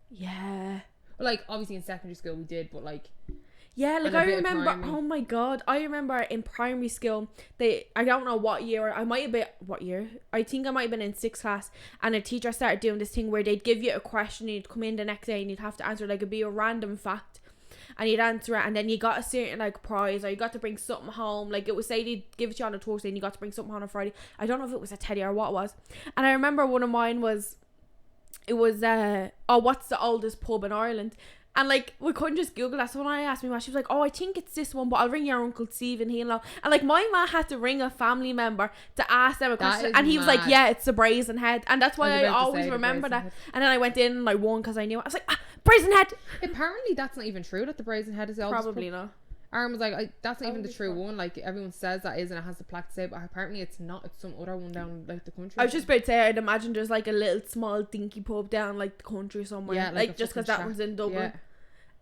[SPEAKER 2] Yeah.
[SPEAKER 1] Well, like, obviously in secondary school we did, but like...
[SPEAKER 2] Yeah, like
[SPEAKER 1] and a
[SPEAKER 2] I
[SPEAKER 1] bit of
[SPEAKER 2] remember,
[SPEAKER 1] primary.
[SPEAKER 2] oh my god, I remember in primary school, I don't know what year, I might have been, what year? I think I might have been in 6th class, and a teacher started doing this thing where they'd give you a question, and you'd come in the next day, and you'd have to answer, like, it'd be a random fact, and you'd answer it, and then you got a certain, like, prize, or you got to bring something home, like, it would say they'd give it to you on a Thursday, and you got to bring something home on a Friday. I don't know if it was a teddy or what it was, and I remember one of mine was, what's the oldest pub in Ireland? And like we couldn't just Google that. So when I asked my ma, she was like, "Oh, I think it's this one, but I'll ring your Uncle Stephen. He'll know." And like my ma had to ring a family member to ask them a question, and he was like, "Yeah, it's the Brazen Head," and that's why I always remember that. And then I went in and I won because I knew it. I was like, Brazen Head.
[SPEAKER 1] Apparently, that's not even true. That the Brazen Head is the oldest.
[SPEAKER 2] Probably not.
[SPEAKER 1] Aaron was like, that's not even the true one. Like everyone says that is, and it has the plaque to say, but apparently it's not. It's some other one down like the country.
[SPEAKER 2] I was just about to say, I'd imagine there's like a little small dinky pub down like the country somewhere.
[SPEAKER 1] Yeah,
[SPEAKER 2] like just because that one's in Dublin.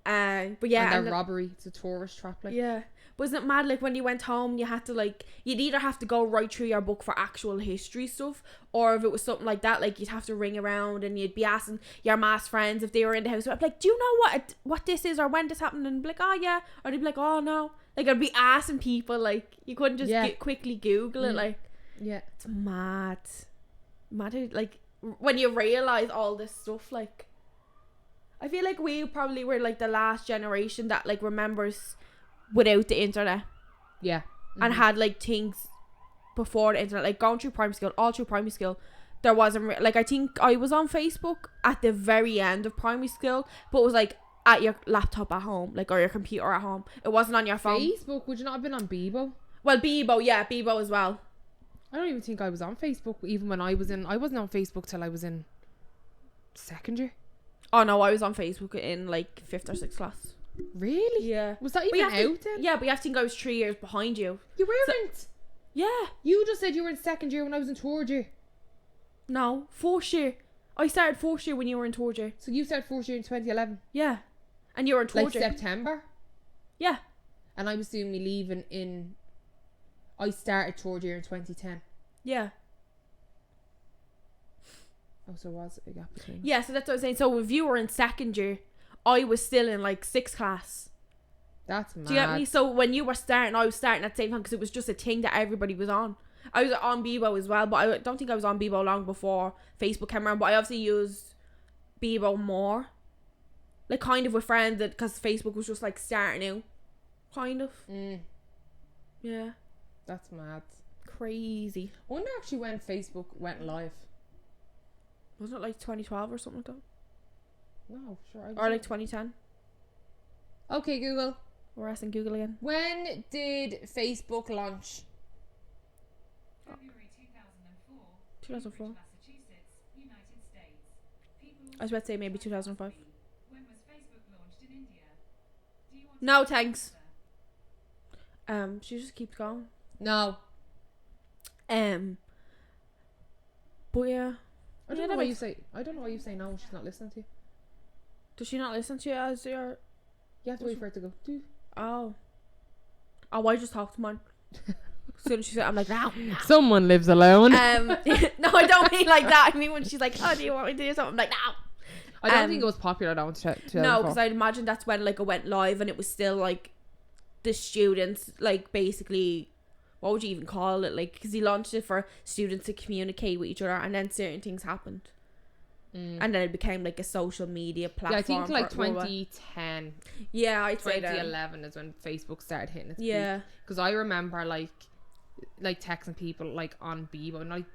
[SPEAKER 1] Yeah.
[SPEAKER 2] But yeah,
[SPEAKER 1] and robbery, it's a tourist trap. Like,
[SPEAKER 2] yeah, wasn't it mad? Like when you went home, you had to like you'd either have to go right through your book for actual history stuff, or if it was something like that, like you'd have to ring around and you'd be asking your ma's friends if they were in the house. I'd be like, "Do you know what this is or when this happened?" And be like, "Oh yeah," or they'd be like, "Oh no." Like I'd be asking people. Like you couldn't just quickly Google it. Like it's mad. Like when you realize all this stuff, like. I feel like we probably were like the last generation that like remembers without the internet.
[SPEAKER 1] Yeah.
[SPEAKER 2] And had like things before the internet, like going through primary school, all through primary school. There wasn't like I think I was on Facebook at the very end of primary school, but it was like at your laptop at home, like or your computer at home. It wasn't on your phone.
[SPEAKER 1] Facebook? Would you not have been on Bebo?
[SPEAKER 2] Well, Bebo, yeah, Bebo as well.
[SPEAKER 1] I don't even think I was on Facebook even when I wasn't on Facebook till I was in second year.
[SPEAKER 2] Oh no, I was on Facebook in like 5th or 6th class.
[SPEAKER 1] Really?
[SPEAKER 2] Yeah.
[SPEAKER 1] Was that even out then?
[SPEAKER 2] Yeah, but you have to think I was 3 years behind you.
[SPEAKER 1] You weren't.
[SPEAKER 2] Yeah.
[SPEAKER 1] You just said you were in second year when I was in third year.
[SPEAKER 2] No, 4th year. I started 4th year when you were in 3rd year.
[SPEAKER 1] So you started 4th year in 2011?
[SPEAKER 2] Yeah. And you were in 3rd
[SPEAKER 1] like
[SPEAKER 2] year.
[SPEAKER 1] September?
[SPEAKER 2] Yeah.
[SPEAKER 1] And I was doing me leaving in... I started 3rd year in 2010.
[SPEAKER 2] Yeah.
[SPEAKER 1] Oh, so it was a gap between.
[SPEAKER 2] Yeah, so that's what I was saying. So if you were in 2nd year, I was still in like 6th class.
[SPEAKER 1] That's mad.
[SPEAKER 2] Do you get me? So when you were starting, I was starting at the same time because it was just a thing that everybody was on. I was on Bebo as well, but I don't think I was on Bebo long before Facebook came around. But I obviously used Bebo more, like kind of with friends, because Facebook was just like starting out, kind of. Yeah,
[SPEAKER 1] that's mad.
[SPEAKER 2] Crazy.
[SPEAKER 1] I wonder actually when Facebook went live.
[SPEAKER 2] Wasn't it like 2012 or something like that?
[SPEAKER 1] No, sure.
[SPEAKER 2] Or like 2010.
[SPEAKER 1] Okay, Google.
[SPEAKER 2] We're asking Google again.
[SPEAKER 1] When did Facebook launch?
[SPEAKER 3] February 2004.
[SPEAKER 2] 2004.
[SPEAKER 3] Massachusetts, United States.
[SPEAKER 2] I was about to say maybe 2005.
[SPEAKER 3] When was Facebook launched in India? Do you want
[SPEAKER 2] No, thanks. She just keeps going.
[SPEAKER 1] No.
[SPEAKER 2] But yeah,
[SPEAKER 1] I don't know why you say no when she's not listening to you.
[SPEAKER 2] does she not listen to you as your?
[SPEAKER 1] You have to wait for it to go. Doo.
[SPEAKER 2] Oh, I just talked to mine. As soon as she said, I'm like, no.
[SPEAKER 1] Someone lives alone.
[SPEAKER 2] No, I don't mean like that. I mean when she's like, oh, do you want me to do something? I'm like, no.
[SPEAKER 1] I don't think it was popular down to
[SPEAKER 2] No, because I'd imagine that's when like it went live and it was still like the students, like basically, what would you even call it? Like, because he launched it for students to communicate with each other, and then certain things happened. And then it became like a social media platform.
[SPEAKER 1] Yeah, I think like
[SPEAKER 2] for-
[SPEAKER 1] 2010.
[SPEAKER 2] Yeah, I'd say that.
[SPEAKER 1] 2011 is when Facebook started hitting its
[SPEAKER 2] Yeah.
[SPEAKER 1] because I remember like texting people like on Bebo and like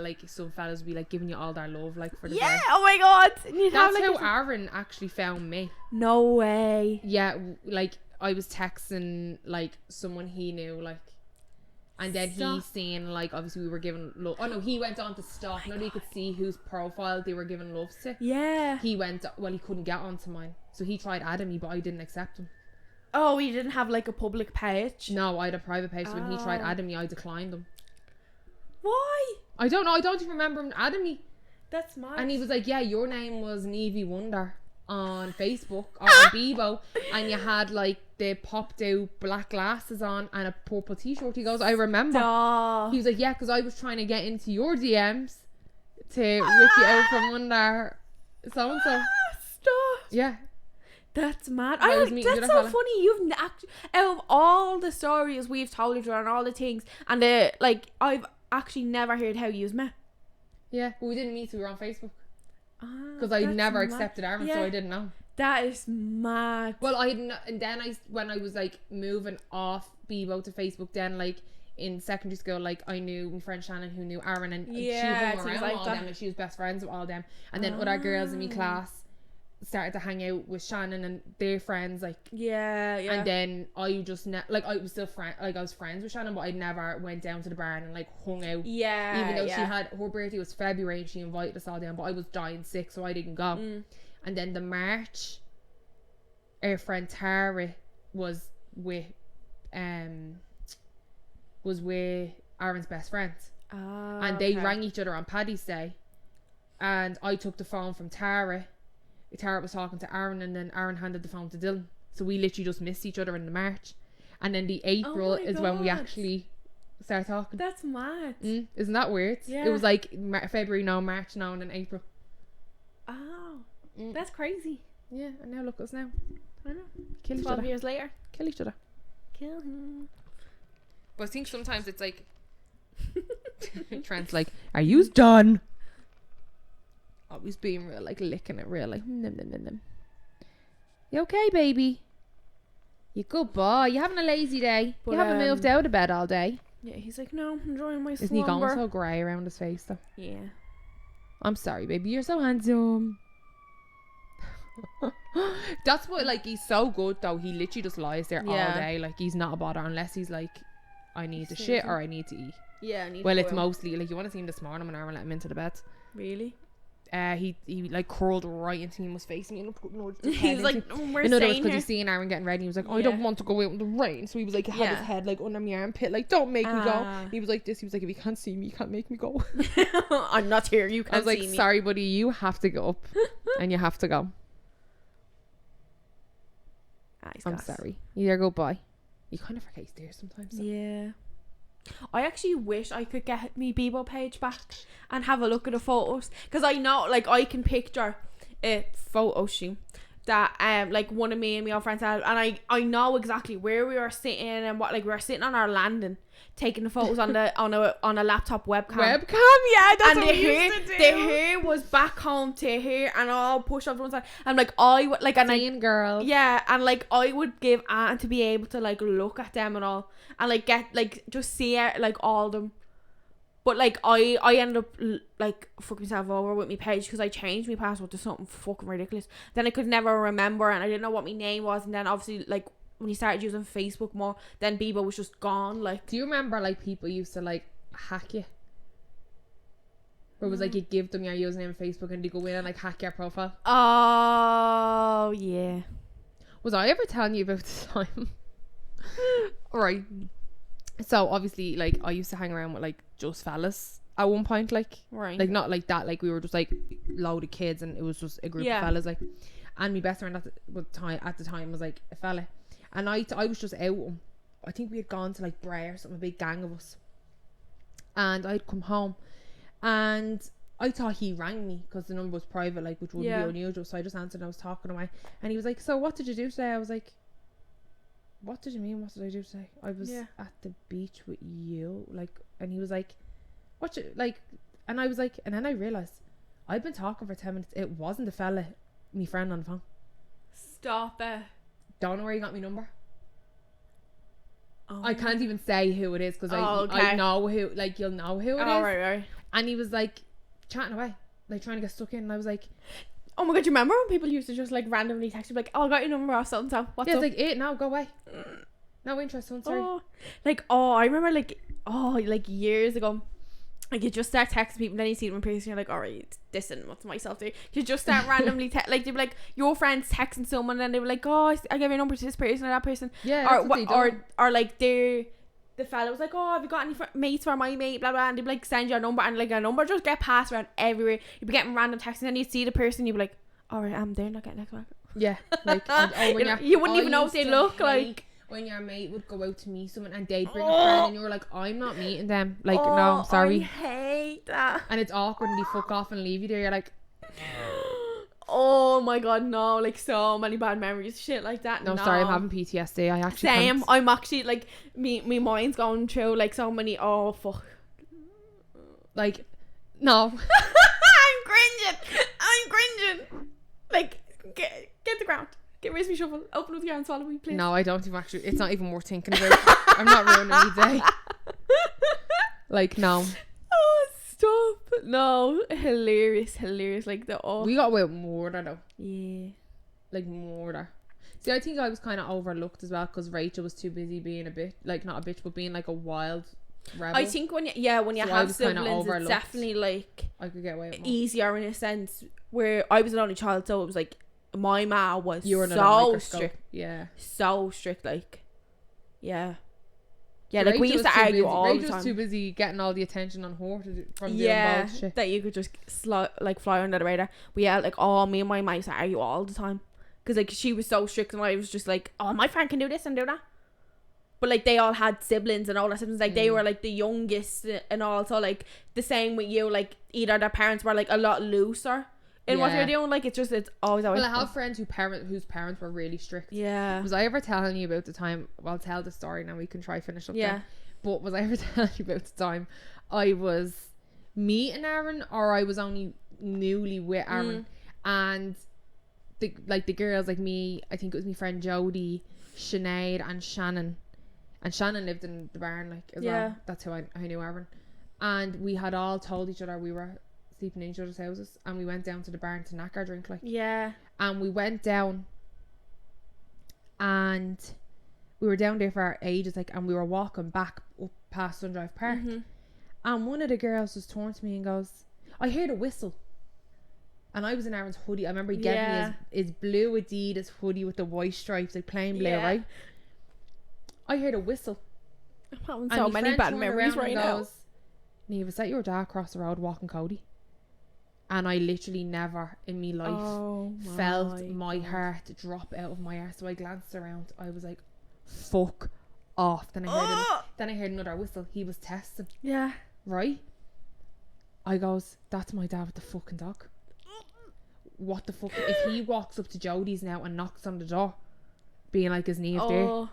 [SPEAKER 1] like some fellas would be like giving you all their love like for the
[SPEAKER 2] Yeah.
[SPEAKER 1] day.
[SPEAKER 2] Oh my god. And you'd have,
[SPEAKER 1] That's
[SPEAKER 2] like,
[SPEAKER 1] how Aaron actually found me.
[SPEAKER 2] No way.
[SPEAKER 1] Yeah, like I was texting like someone he knew like, and then he seen like obviously we were giving love. Oh no, he went on to stop. Nobody could see whose profile they were giving love to.
[SPEAKER 2] Yeah.
[SPEAKER 1] He went, well, he couldn't get onto mine, so he tried adding me, but I didn't accept him.
[SPEAKER 2] Oh, he didn't have like a public page.
[SPEAKER 1] No, I had a private page. So when he tried adding me, I declined him.
[SPEAKER 2] Why?
[SPEAKER 1] I don't know. I don't even remember him adding me.
[SPEAKER 2] That's mad.
[SPEAKER 1] And he was like, "Yeah, your name was Nevy Wonder on Facebook or on Bebo, and you had like the popped out black glasses on and a purple t-shirt." He goes, "I remember."
[SPEAKER 2] Stop.
[SPEAKER 1] He was like, "Yeah, because I was trying to get into your DMs to whip you out from under so and so."
[SPEAKER 2] Stop.
[SPEAKER 1] Yeah.
[SPEAKER 2] That's mad.
[SPEAKER 1] I was meeting
[SPEAKER 2] That's
[SPEAKER 1] the
[SPEAKER 2] so
[SPEAKER 1] other fella.
[SPEAKER 2] funny. You've actually, out of all the stories we've told each other and all the things, and the like, I've actually never heard how you met.
[SPEAKER 1] Yeah, but we didn't meet. We were on Facebook because
[SPEAKER 2] Because
[SPEAKER 1] I never accepted Aaron, so I didn't know.
[SPEAKER 2] That is mad.
[SPEAKER 1] Well, and then when I was like moving off Bebo to Facebook, then like in secondary school, like I knew my friend Shannon who knew Aaron, and she hung
[SPEAKER 2] things
[SPEAKER 1] around
[SPEAKER 2] like
[SPEAKER 1] all
[SPEAKER 2] that.
[SPEAKER 1] them, and she was best friends with all them. And then other girls in my class started to hang out with Shannon and their friends, like.
[SPEAKER 2] Yeah.
[SPEAKER 1] And then I just like I was still I was friends with Shannon, but I never went down to the barn and like hung out.
[SPEAKER 2] Yeah.
[SPEAKER 1] Even though she had her birthday was February and she invited us all down, but I was dying sick, so I didn't go. And then the March, our friend Tara was with Aaron's best friend, and they rang each other on Paddy's Day, and I took the phone from Tara. Tara was talking to Aaron, and then Aaron handed the phone to Dylan. So we literally just missed each other in the March, and then the April is when we actually start talking.
[SPEAKER 2] That's mad.
[SPEAKER 1] Isn't that weird?
[SPEAKER 2] Yeah.
[SPEAKER 1] It was like February now, March now, and then April.
[SPEAKER 2] Oh, that's crazy.
[SPEAKER 1] Yeah, and now look at us now.
[SPEAKER 2] I know.
[SPEAKER 1] Kill each
[SPEAKER 2] 12
[SPEAKER 1] other.
[SPEAKER 2] years later.
[SPEAKER 1] Kill each other.
[SPEAKER 2] Kill him.
[SPEAKER 1] But I think sometimes it's like Trent's like, "Are you done?" Always being real, like licking it real, like num num num num. You okay, baby? You good boy? You having a lazy day?
[SPEAKER 2] But,
[SPEAKER 1] you haven't moved out of bed all day.
[SPEAKER 2] Yeah, he's like, no, I'm enjoying my
[SPEAKER 1] Isn't he
[SPEAKER 2] slumber.
[SPEAKER 1] going so grey around his face though?
[SPEAKER 2] Yeah.
[SPEAKER 1] I'm sorry, baby. You're so handsome. That's what, like, he's so good though. He literally just lies there all day. Like, he's not a bother unless he's like, I need to shit or I need to eat.
[SPEAKER 2] Yeah, I need
[SPEAKER 1] Well,
[SPEAKER 2] to
[SPEAKER 1] it's
[SPEAKER 2] go.
[SPEAKER 1] mostly like, you want to see him this morning when Aaron let him into the bed.
[SPEAKER 2] Really?
[SPEAKER 1] He like curled right into me and was facing me and nudged his head
[SPEAKER 2] He's
[SPEAKER 1] into
[SPEAKER 2] like,
[SPEAKER 1] me.
[SPEAKER 2] we're
[SPEAKER 1] I know that was
[SPEAKER 2] staying
[SPEAKER 1] because
[SPEAKER 2] here.
[SPEAKER 1] he's seeing Aaron getting ready. He was like, I don't want to go out in the rain. So he was like, had his head like under my armpit, like, don't make me go. He was like this. He was like, if you can't see me, you can't make me go.
[SPEAKER 2] I'm not here. You can't
[SPEAKER 1] I was like,
[SPEAKER 2] see me.
[SPEAKER 1] sorry, buddy, you have to go up and you have to go. I'm sorry. You there, go bye. You kind of forget he's there sometimes. So.
[SPEAKER 2] Yeah. I actually wish I could get me Bebo page back and have a look at the photos, because I know, like, I can picture a photo shoot that like one of me and my old friends had, and I know exactly where we were sitting and what, like, we were sitting on our landing taking the photos on the on a laptop webcam.
[SPEAKER 1] Yeah, that's
[SPEAKER 2] And
[SPEAKER 1] what we used to do.
[SPEAKER 2] the hair was back home to here and all pushed up to one side. And like I would like, and
[SPEAKER 1] Seeing girls.
[SPEAKER 2] yeah, and like I would give Anne to be able to like look at them and all, and like get like just see like all of them. But like I ended up like fucking myself over with my page because I changed my password to something fucking ridiculous. Then I could never remember, and I didn't know what my name was. And then obviously like when you started using Facebook more, then Bebo was just gone. Like,
[SPEAKER 1] do you remember like people used to like hack you? Where it was like you give them your username on Facebook and they go in and like hack your profile.
[SPEAKER 2] oh yeah.
[SPEAKER 1] Was I ever telling you about the time? Right. So obviously, like, I used to hang around with like just fellas at one point, like not like that, like we were just like load of kids and it was just a group of fellas, like, and my best friend at the time was like a fella, and I was just out with him. I think we had gone to like Bray or something, a big gang of us, and I'd come home and I thought he rang me because the number was private, like, which wouldn't be unusual, so I just answered and I was talking away, and he was like, so what did you do today? I was like, what did you mean, what did I do today? I was at the beach with you, like, and he was like, what you, like, and I was like, and then I realised I'd been talking for 10 minutes, it wasn't the fella, me friend on the phone.
[SPEAKER 2] Stop it.
[SPEAKER 1] Don't know where he got my number.
[SPEAKER 2] Oh.
[SPEAKER 1] I can't even say who it is because I know who, like, you'll know who it is.
[SPEAKER 2] Right.
[SPEAKER 1] And he was like chatting away, like trying to get stuck in, and I was like,
[SPEAKER 2] oh my god, do you remember when people used to just like randomly text you like, oh, I got your number off so-and-so, what's up?
[SPEAKER 1] it's like, no, go away, no interest, I'm sorry.
[SPEAKER 2] I remember like years ago, like you just start texting people, then you see them in person, you're like, alright, this and what's myself do. You just start randomly like they'd be like, your friends texting someone and they were like, oh, I gave your number to this person or that person, or like the fella was like, oh, have you got any mates for my mate, blah blah, and they'd be like, send your number, and like a number just get passed around everywhere. You'd be getting random texts and then you'd see the person, you'd be like, alright, they're not getting next back.
[SPEAKER 1] Like,
[SPEAKER 2] you wouldn't even know what they look like.
[SPEAKER 1] When your mate would go out to meet someone and they'd bring a friend and you were like, I'm not meeting them, like, no, I'm sorry,
[SPEAKER 2] I hate that.
[SPEAKER 1] and it's awkward and they fuck off and leave you there, you're like,
[SPEAKER 2] oh my god, no, like so many bad memories, shit like that.
[SPEAKER 1] no, sorry, I'm having PTSD. I actually
[SPEAKER 2] same
[SPEAKER 1] can't.
[SPEAKER 2] I'm actually like me mind's going through like so many, oh fuck,
[SPEAKER 1] like, no.
[SPEAKER 2] I'm cringing, like, get the ground, raise me shuffle, open up the arm, swallow me, please.
[SPEAKER 1] No, I don't even actually, it's not even worth thinking about. I'm not ruining my day. Like, no.
[SPEAKER 2] Oh, stop. No, hilarious, like the
[SPEAKER 1] we got away with murder though.
[SPEAKER 2] Yeah,
[SPEAKER 1] like murder. See, I think I was kind of overlooked as well because Rachel was too busy being a bit, like, not a bitch, but being like a wild rebel.
[SPEAKER 2] I think when you have siblings, it's definitely like
[SPEAKER 1] I could get away with more.
[SPEAKER 2] Easier in a sense, where I was an only child, so it was like my ma was
[SPEAKER 1] so
[SPEAKER 2] strict,
[SPEAKER 1] so
[SPEAKER 2] strict, like, like we used to argue all the time.
[SPEAKER 1] Rachel was too busy getting all the attention on her from doing bald shit
[SPEAKER 2] that you could just like fly under the radar. But like, me and my mate used to argue all the time because like she was so strict and I was just like, oh, my friend can do this and do that. But like they all had siblings and all that siblings, like they were like the youngest and all, so like the same with you, like either their parents were like a lot looser in what they're doing, like it's always
[SPEAKER 1] well, I have friends whose parents were really strict. Was I ever telling you about the time, well, I'll tell the story now, we can try finish up then. But was I ever telling you about the time I was meeting Aaron, or I was only newly with Aaron, and the girls, like me, I think it was my friend Jodie, Sinead and Shannon lived in the barn, like, as well. That's how I knew Aaron, and we had all told each other we were sleeping in each other's houses, and we went down to the barn to knack our drink, like, and we went down and we were down there for ages, like, and we were walking back up past Sundrive Park, and one of the girls just turned to me and goes, I heard a whistle, and I was in Aaron's hoodie. I remember he gave me his blue Adidas hoodie with the white stripes, like plain blue, right? I heard a whistle.
[SPEAKER 2] I'm having so many bad memories right now.
[SPEAKER 1] Niamh, is that your dad across the road walking Cody? And I literally never in my life felt my heart drop out of my arse. So I glanced around. I was like, fuck off. Then I heard another whistle. He was testing. Right? I goes, that's my dad with the fucking dog. What the fuck? If he walks up to Jodie's now and knocks on the door, being like, is Niamh there?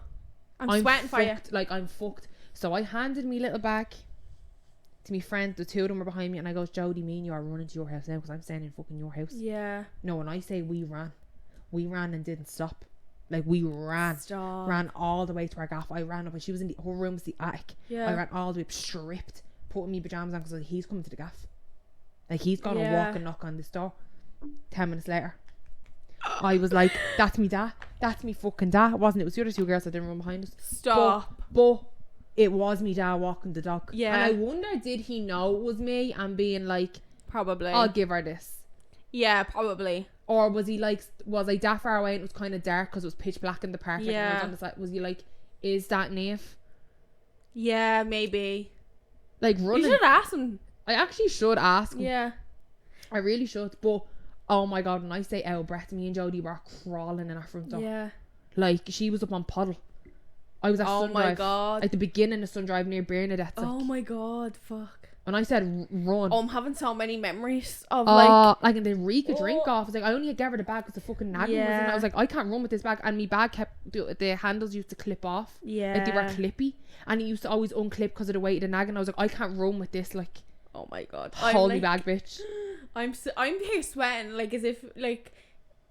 [SPEAKER 1] I'm sweating for you. Like, I'm fucked. So I handed me little bag to my friend. The two of them were behind me, and I goes, Jodie, me and you are running to your house now because I'm staying in fucking your house. No, when I say we ran and didn't stop. Like, we ran all the way to our gaff. I ran up, and she was in her room was the attic. I ran all the way up, stripped, putting me pajamas on because like, he's coming to the gaff. Like, he's gonna walk and knock on this door. 10 minutes later, I was like, that's me dad, that's me fucking dad. It wasn't, it was the other two girls that didn't run behind us. But it was me dad walking the dog. And I wonder, did he know it was me and being like,
[SPEAKER 2] probably,
[SPEAKER 1] I'll give her this?
[SPEAKER 2] Probably.
[SPEAKER 1] Or was he like, was I that far away and it was kind of dark because it was pitch black in the park, like, and I was on the side, was he like, is that Niamh?
[SPEAKER 2] Yeah, maybe.
[SPEAKER 1] Like
[SPEAKER 2] You
[SPEAKER 1] running.
[SPEAKER 2] should ask him.
[SPEAKER 1] I actually should ask him.
[SPEAKER 2] Yeah.
[SPEAKER 1] I really should. But oh my god, when I say out of breath, me and Jodie were crawling in our front door.
[SPEAKER 2] Yeah.
[SPEAKER 1] Like she was up on Puddle. I was at
[SPEAKER 2] Oh
[SPEAKER 1] Sundrive.
[SPEAKER 2] my god.
[SPEAKER 1] At the beginning of Sundrive near Bernadette's.
[SPEAKER 2] Oh my god. Fuck.
[SPEAKER 1] And I said run.
[SPEAKER 2] Oh, I'm having so many memories of
[SPEAKER 1] like and they reek a drink off. It's like I only gave her the bag because the fucking nagging was in it. I was like, I can't run with this bag, and my bag kept the handles used to clip off.
[SPEAKER 2] Yeah.
[SPEAKER 1] Like they were clippy, and it used to always unclip because of the weight of the nagging. I was like, I can't run with this. Like,
[SPEAKER 2] oh my god.
[SPEAKER 1] hold me
[SPEAKER 2] like,
[SPEAKER 1] bag, bitch.
[SPEAKER 2] I'm here sweating like as if like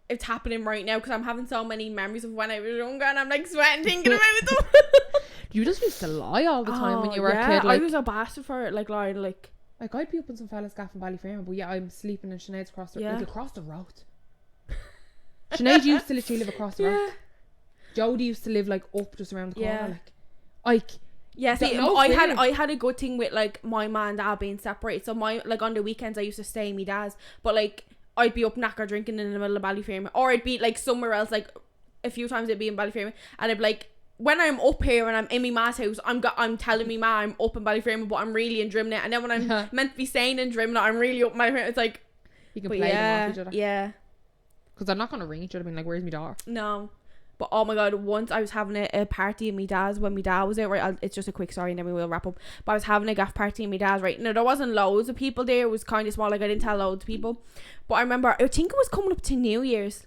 [SPEAKER 2] it's happening right now because I'm having so many memories of when I was younger and I'm like sweating thinking about them.
[SPEAKER 1] You just used to lie all the time when you were
[SPEAKER 2] yeah,
[SPEAKER 1] a kid. Like,
[SPEAKER 2] I was a bastard for it. Like lying, like
[SPEAKER 1] I'd be up in some fella's gaff in Ballyfermot, but yeah, I'm sleeping in Sinead's across the across the road. Sinead used to literally live across the road. Jodie used to live like up just around the corner. Like
[SPEAKER 2] yeah, see,
[SPEAKER 1] no
[SPEAKER 2] I
[SPEAKER 1] fear.
[SPEAKER 2] had a good thing with like my mum and dad being separated. So my like on the weekends I used to stay in my dad's, but like I'd be up knackered drinking in the middle of Ballyfermot, or I'd be like somewhere else. Like a few times I'd be in Ballyfermot, and I'd be like, when I'm up here and I'm in my ma's house, I'm telling me ma I'm up in Ballyfermot, but I'm really in Drimnagh. And then when I'm meant to be staying in Drimnagh, I'm really up in Ballyfermot. It's like
[SPEAKER 1] you can play them off each other.
[SPEAKER 2] Yeah.
[SPEAKER 1] Because they're not gonna ring each other. I mean, like, where's my daughter?
[SPEAKER 2] No. But oh my god, once I was having a party in my dad's when my dad was out, right? It's just a quick story and then we will wrap up. But I was having a gaff party in my dad's, right? Now there wasn't loads of people there, it was kind of small, like I didn't tell loads of people. But I remember, I think it was coming up to New Year's,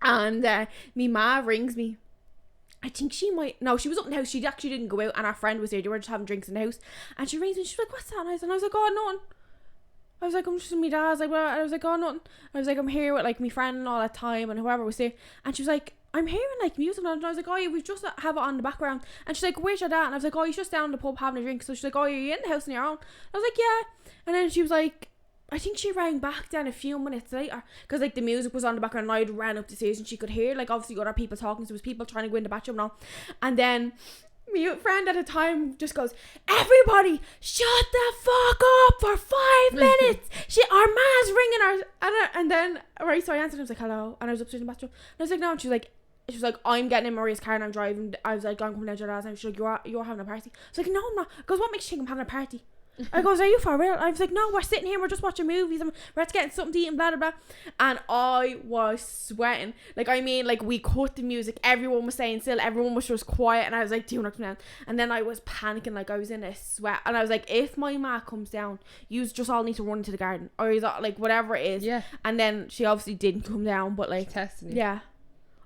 [SPEAKER 2] and me ma rings me. I think she might, no, she was up in the house, she actually didn't go out, and our friend was there, they were just having drinks in the house, and she rings me, she's like, what's that noise? And I was like, oh, nothing. I was like, I'm just in my dad's, like, well, I was like, oh, nothing. I was like, I'm here with like my friend and all that time and whoever was there, and she was like, I'm hearing like music, and I was like, oh yeah, we've just have it on the background. And she's like, where's your dad? And I was like, oh, he's just down the pub having a drink. So she's like, oh, are you in the house on your own? I was like, yeah. And then she was like, I think she rang back then a few minutes later because like the music was on the background and I ran up the stairs and she could hear like obviously other people talking, so there was people trying to go in the bathroom now. And then my friend at the time just goes, everybody shut the fuck up for 5 minutes. Our ma's ringing her. And then right, so I answered and I was like, hello, and I was upstairs in the bathroom and I was like, no. And she was like, I'm getting in Maria's car and I'm driving. I was like, I'm coming down to your dad's. And she's like, you're having a party. I was like, no, I'm not. I goes, what makes you think I'm having a party? I goes, are you for real? I was like, no, we're sitting here, we're just watching movies and we're just getting something to eat and blah blah blah. And I was sweating. Like, I mean, like, we cut the music, everyone was staying still, everyone was just quiet, and I was like, do not come down. And then I was panicking, like I was in a sweat, and I was like, if my ma comes down, you just all need to run into the garden, or like whatever it is.
[SPEAKER 1] Yeah.
[SPEAKER 2] And then she obviously didn't come down, but like,
[SPEAKER 1] testing you.
[SPEAKER 2] yeah,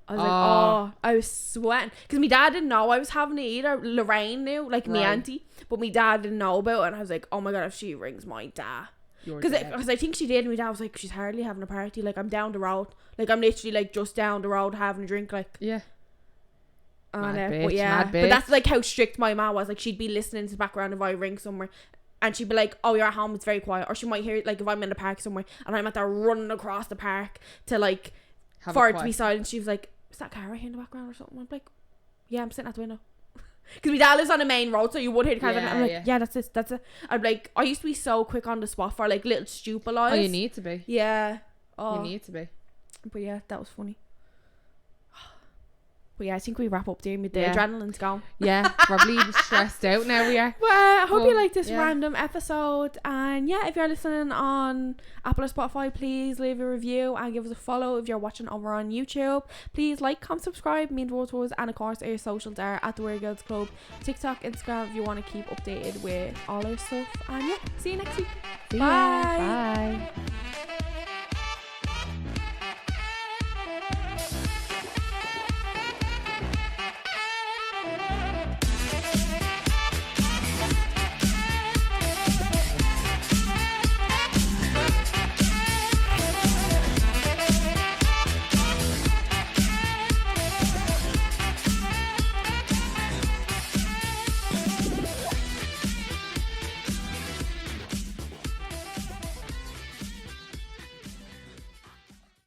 [SPEAKER 2] I was like, oh, I was sweating because my dad didn't know I was having it either. Lorraine knew, like my auntie, but my dad didn't know about it. And I was like, oh my god, if she rings my dad, because I think she did. And my dad was like, she's hardly having a party. Like, I'm down the road. Like, I'm literally like just down the road having a drink. Like,
[SPEAKER 1] yeah.
[SPEAKER 2] And,
[SPEAKER 1] Mad bitch,
[SPEAKER 2] but yeah,
[SPEAKER 1] mad bitch.
[SPEAKER 2] but that's like how strict my mom was. Like, she'd be listening to the background if I ring somewhere. And she'd be like, oh, you're at home, it's very quiet. Or she might hear, like, if I'm in the park somewhere and I'm at there running across the park to, like, for it to be silent. She was like, is that car right here in the background or something? I'm like, yeah, I'm sitting at the window. Because my dad lives on the main road, so you would hear the car. I'm like, yeah, that's it. I'm like, I used to be so quick on the spot for, like, little stupid lies.
[SPEAKER 1] Oh, you need to be.
[SPEAKER 2] Yeah. Oh.
[SPEAKER 1] You need to be.
[SPEAKER 2] But yeah, that was funny. But yeah, I think we wrap up there. The adrenaline's gone.
[SPEAKER 1] Yeah, probably stressed out now we are.
[SPEAKER 2] Well, I hope you like this random episode. And yeah, if you're listening on Apple or Spotify, please leave a review and give us a follow. If you're watching over on YouTube, please like, comment, subscribe, me and Rose, and of course our socials are at the Weird Girls Club, TikTok, Instagram, if you want to keep updated with all our stuff. And yeah, see you next week.
[SPEAKER 1] See
[SPEAKER 2] Bye.
[SPEAKER 1] ya. Bye.